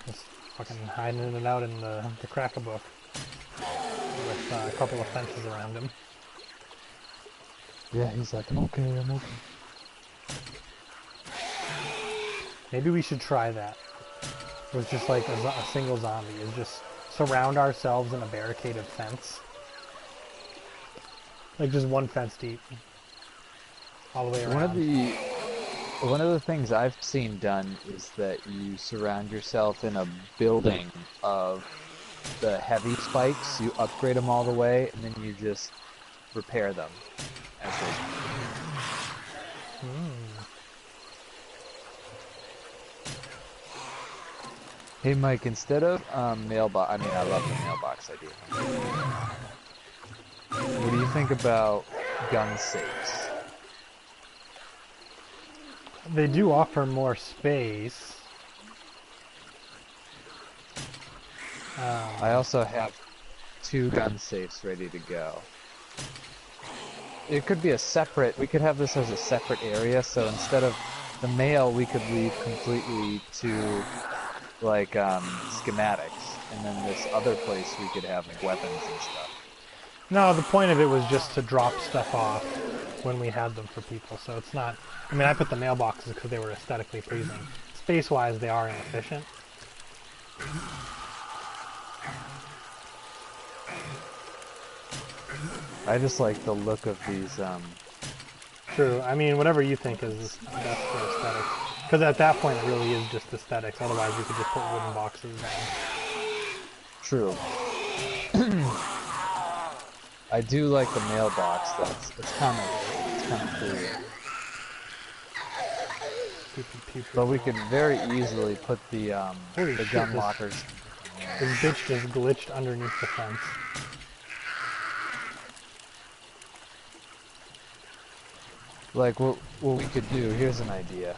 Just fucking hiding in and out in the cracker book with a couple of fences around him. Yeah, he's like, I'm okay, I'm okay. Maybe we should try that. It was just like a single zombie. Is just surround ourselves in a barricaded fence. Like just one fence deep. All the way around. One of the things I've seen done is that you surround yourself in a building of the heavy spikes, you upgrade them all the way, and then you just repair them as they Hey Mike, instead of mailbox, I mean I love the mailbox idea. What do you think about gun safes? They do offer more space. I also have 2 gun safes ready to go. It could be a separate, we could have this as a separate area, so instead of the mail we could leave completely to like schematics, and then this other place we could have weapons and stuff. No, the point of it was just to drop stuff off when we had them for people, so it's not... I mean, I put the mailboxes because they were aesthetically pleasing. Space-wise, they are inefficient. I just like the look of these, True. I mean, whatever you think is the best for aesthetics. Because at that point, it really is just aesthetics. Otherwise, we could just put wooden boxes down. True. I do like the mailbox. It's kind of cool. But we could very easily put the gun lockers. This bitch just glitched underneath the fence. Like what we could do, here's an idea.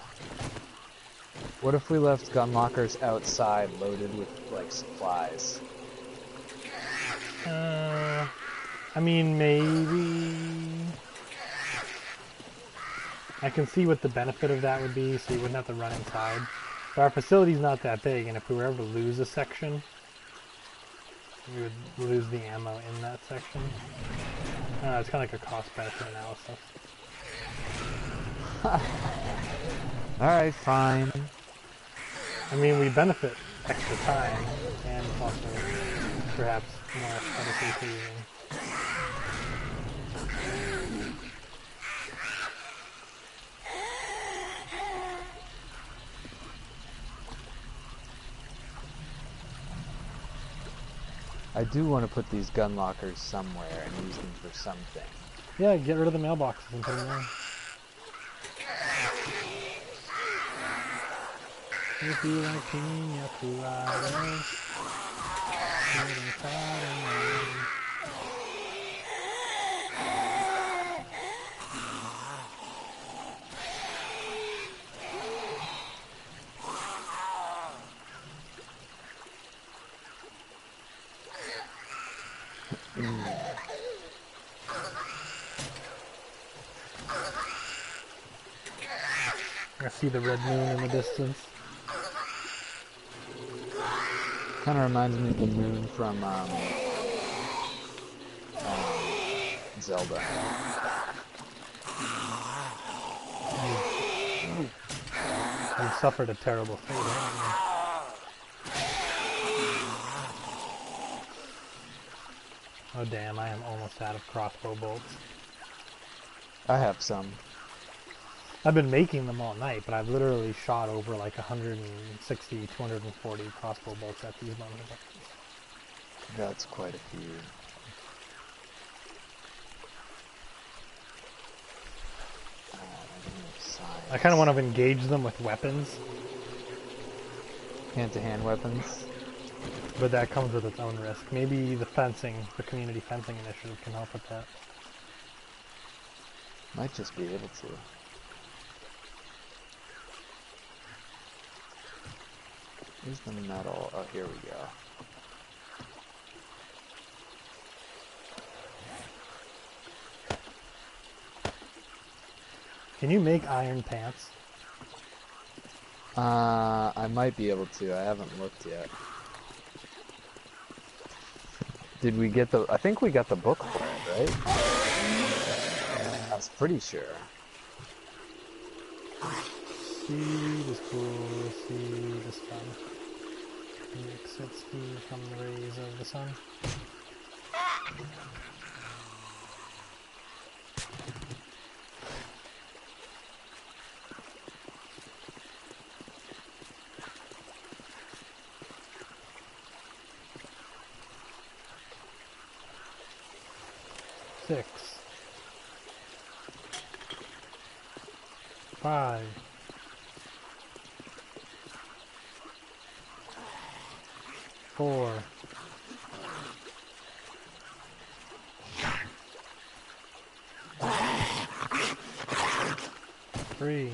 What if we left gun lockers outside loaded with like supplies? I mean, maybe... I can see what the benefit of that would be, so you wouldn't have to run inside. But our facility's not that big, and if we were ever to lose a section, we would lose the ammo in that section. I don't know, it's kind of like a cost-benefit analysis. Alright, fine. I mean, we benefit extra time, and also perhaps more aesthetically pleasing. I do want to put these gun lockers somewhere and use them for something. Yeah, get rid of the mailboxes and put them in. If you like pina coladas, get inside of me. I see the red moon in the distance. Kind of reminds me of the moon from Zelda. You suffered a terrible fate, haven't you? Oh damn, I am almost out of crossbow bolts. I have some. I've been making them all night, but I've literally shot over like 160, 240 crossbow bolts at these moments. That's quite a few. I kind of want to engage them with weapons. Hand-to-hand weapons. But that comes with its own risk. Maybe the fencing, the community fencing initiative can help with that. Might just be able to. Where's the metal? Oh, here we go. Can you make iron pants? I might be able to. I haven't looked yet. Did we get the... I think we got the book for it, right? I was pretty sure. Seaweed is cool. Seaweed is fun. Makes its food from the rays of the sun. Six. 5. 4. 3.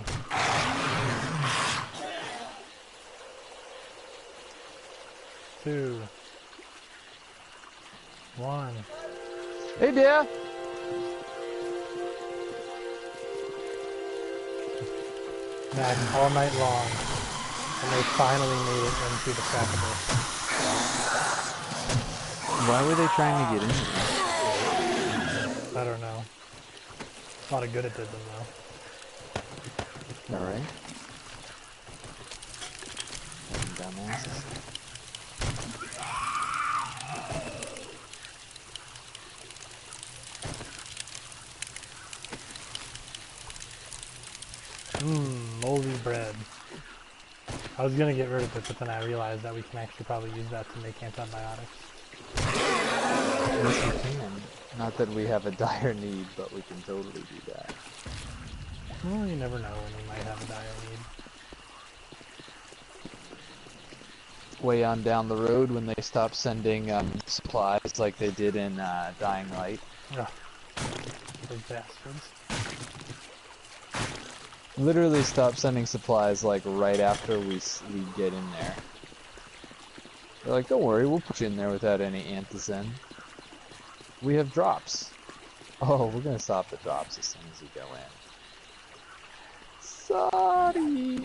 2. 1. Hey, dear! Mac all night long, and they finally made it into the crackable. Why were they trying to get in there? I don't know. A lot of good it did them though. Alright. Dumbasses. Moldy bread. I was gonna get rid of it, but then I realized that we can actually probably use that to make antibiotics. Yes, we can. Not that we have a dire need, but we can totally do that. Well, you never know when we might have a dire need. Way on down the road when they stop sending supplies like they did in Dying Light. Ugh. Those bastards. Literally stop sending supplies like right after we get in there. They're like, don't worry, we'll put you in there without any antizin. We have drops. Oh, we're gonna stop the drops as soon as you go in. Sorry.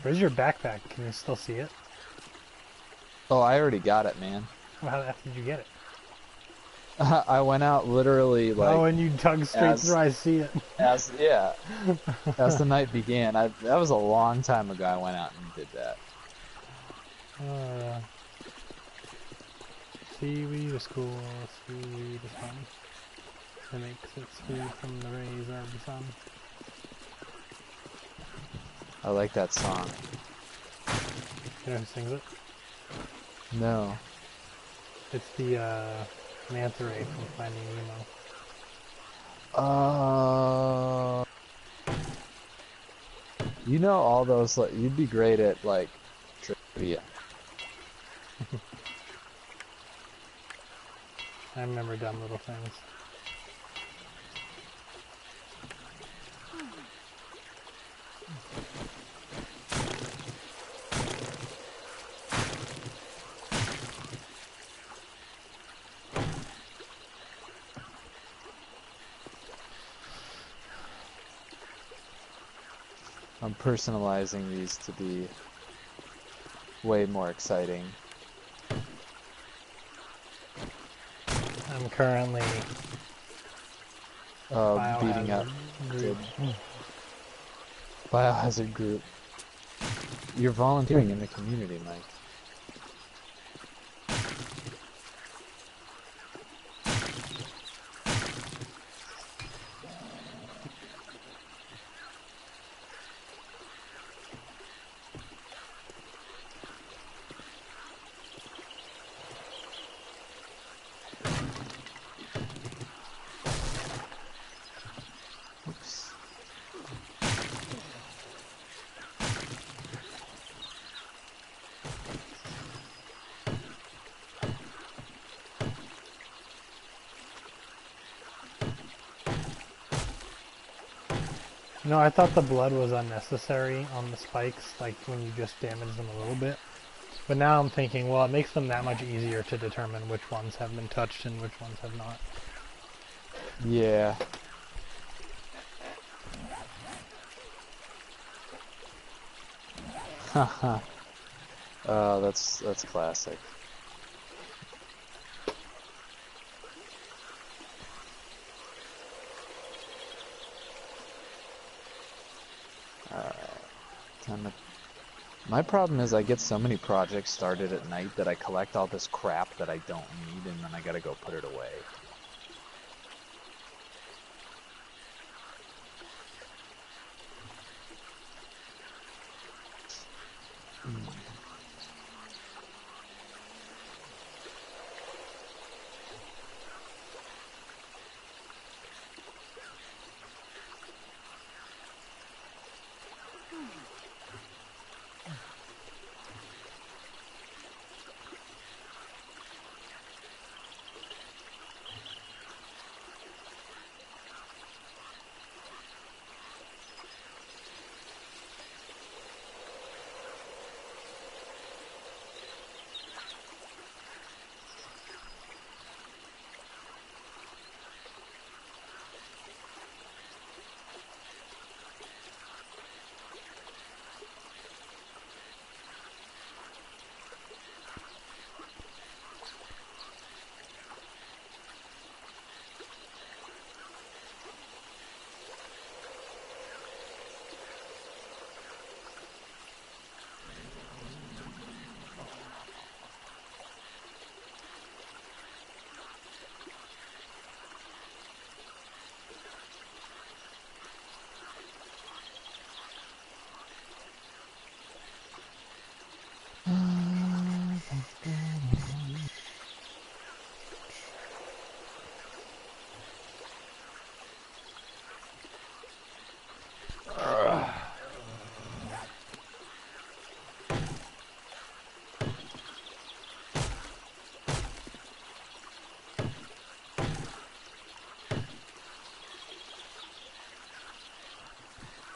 Where's your backpack? Can you still see it? Oh, I already got it, man. How the F did you get it? I went out literally like... Oh, and you dug straight through, I see it. As the night began. That was a long time ago I went out and did that. Seaweed is cool, seaweed is fun. It makes its food from the rays of the sun. I like that song. You know who sings it? No. It's the manta ray from Finding Nemo. You know all those, like, you'd be great at, like, trivia. I remember dumb little things. I'm personalizing these to be way more exciting. I'm currently beating up group. Biohazard group. You're volunteering in the community, Mike. No, I thought the blood was unnecessary on the spikes, like when you just damage them a little bit. But now I'm thinking, well, it makes them that much easier to determine which ones have been touched and which ones have not. Yeah. Haha. Oh, that's classic. Alright. My problem is I get so many projects started at night that I collect all this crap that I don't need, and then I gotta go put it away.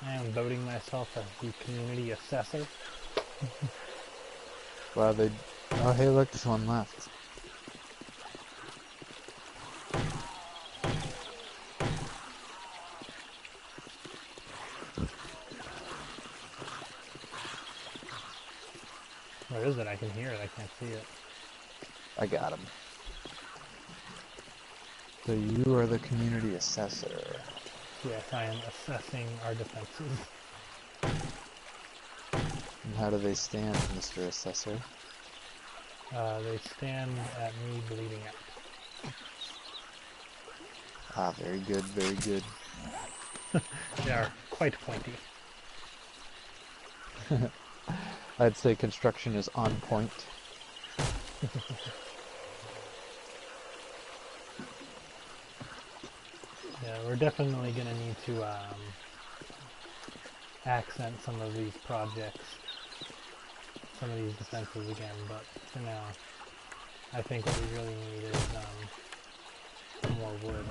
I am voting myself as the community assessor. Wow, they... Oh, hey, look, there's one left. Where is it? I can hear it. I can't see it. I got him. So you are the community assessor. Yes, I am assessing our defenses. And how do they stand, Mr. Assessor? They stand at me bleeding out. Ah, very good, very good. They are quite pointy. I'd say construction is on point. Yeah, we're definitely going to need to accent some of these projects, some of these defenses again, but for now, I think what we really need is more wood.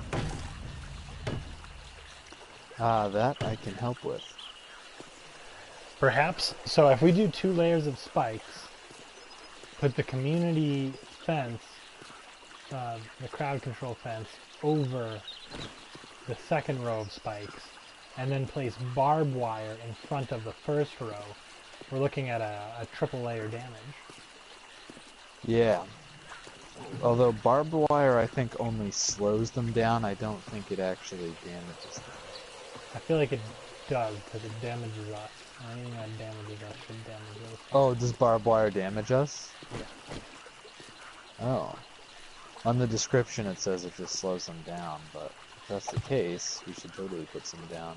Ah, that I can help with. Perhaps, so if we do 2 layers of spikes, put the community fence, the crowd control fence, over the second row of spikes, and then place barbed wire in front of the first row, we're looking at a triple layer damage. Yeah. Although barbed wire, I think, only slows them down. I don't think it actually damages them. I feel like it does, because it damages us. Anything that damages us should damage us. Oh, does barbed wire damage us? Yeah. Oh. On the description it says it just slows them down, but if that's the case, we should totally put some down.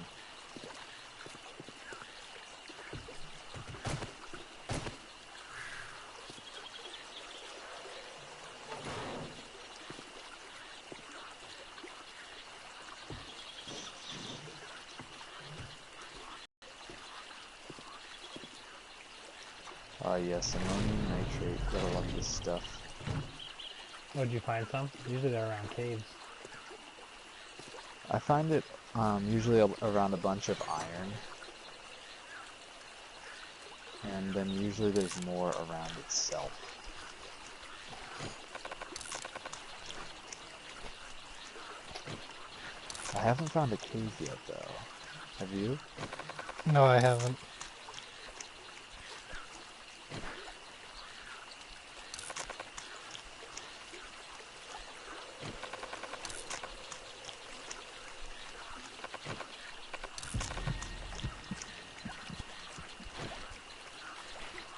Ah yes, ammonium nitrate. Gotta love this stuff. Oh, did you find some? Usually they're around caves. I find it Usually around a bunch of iron. And then usually there's more around itself. I haven't found a cave yet, though. Have you? No, I haven't.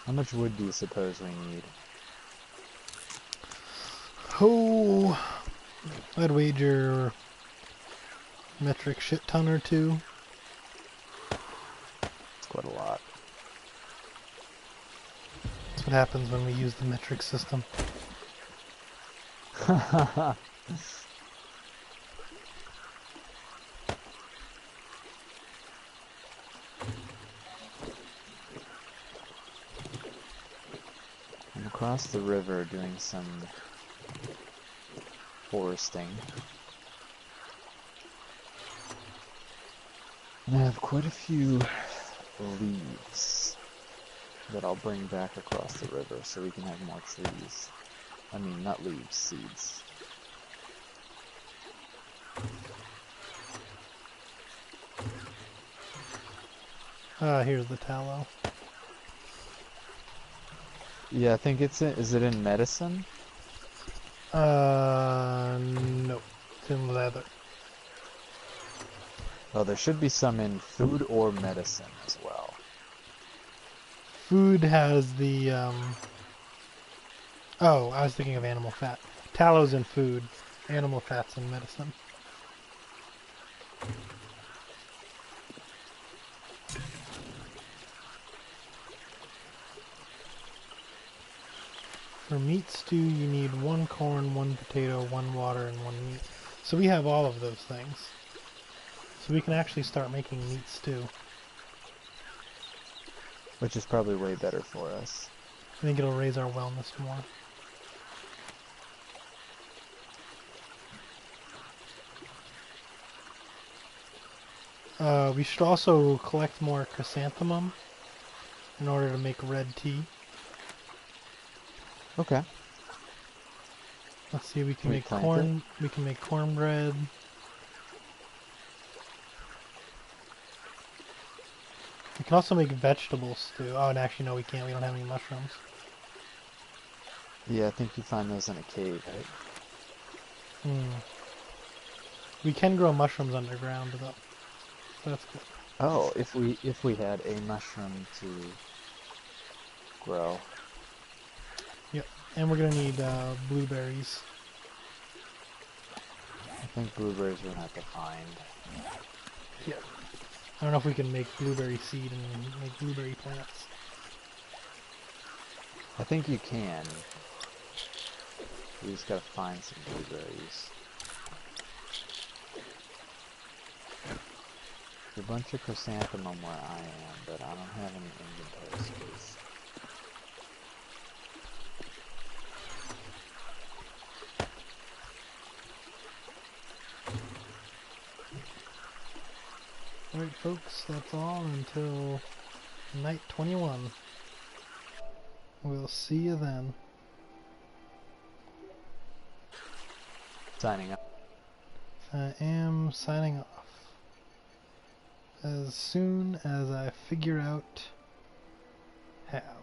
How much wood do you suppose we need? Oh, I'd wager metric shit ton or two. It's quite a lot. That's what happens when we use the metric system. I'm across the river doing some foresting. And I have quite a few leaves that I'll bring back across the river so we can have more trees. I mean, not leaves, seeds. Here's the tallow. Yeah, I think is it in medicine? No. It's in leather. Oh, there should be some in food or medicine as well. Food has the, Oh, I was thinking of animal fat. Tallow's in food. Animal fat's in medicine. For meat stew, you need 1 corn, 1 potato, 1 water, and 1 meat. So we have all of those things. So we can actually start making meat stew. Which is probably way better for us. I think it'll raise our wellness more. We should also collect more chrysanthemum in order to make red tea. Okay. Let's see, we can Can we make plant corn. We can make cornbread. We can also make vegetable stew. Oh, and actually, no, we can't. We don't have any mushrooms. Yeah, I think you find those in a cave, right? We can grow mushrooms underground, though. So that's good. Oh, if we had a mushroom to grow. Yep. And we're gonna need blueberries. I think blueberries we're gonna have to find. Yeah. I don't know if we can make blueberry seed and make blueberry plants. I think you can. We just gotta find some blueberries. There's a bunch of chrysanthemum where I am, but I don't have any inventory space. Alright, folks, that's all until night 21. We'll see you then. Signing up. I am signing off. As soon as I figure out how.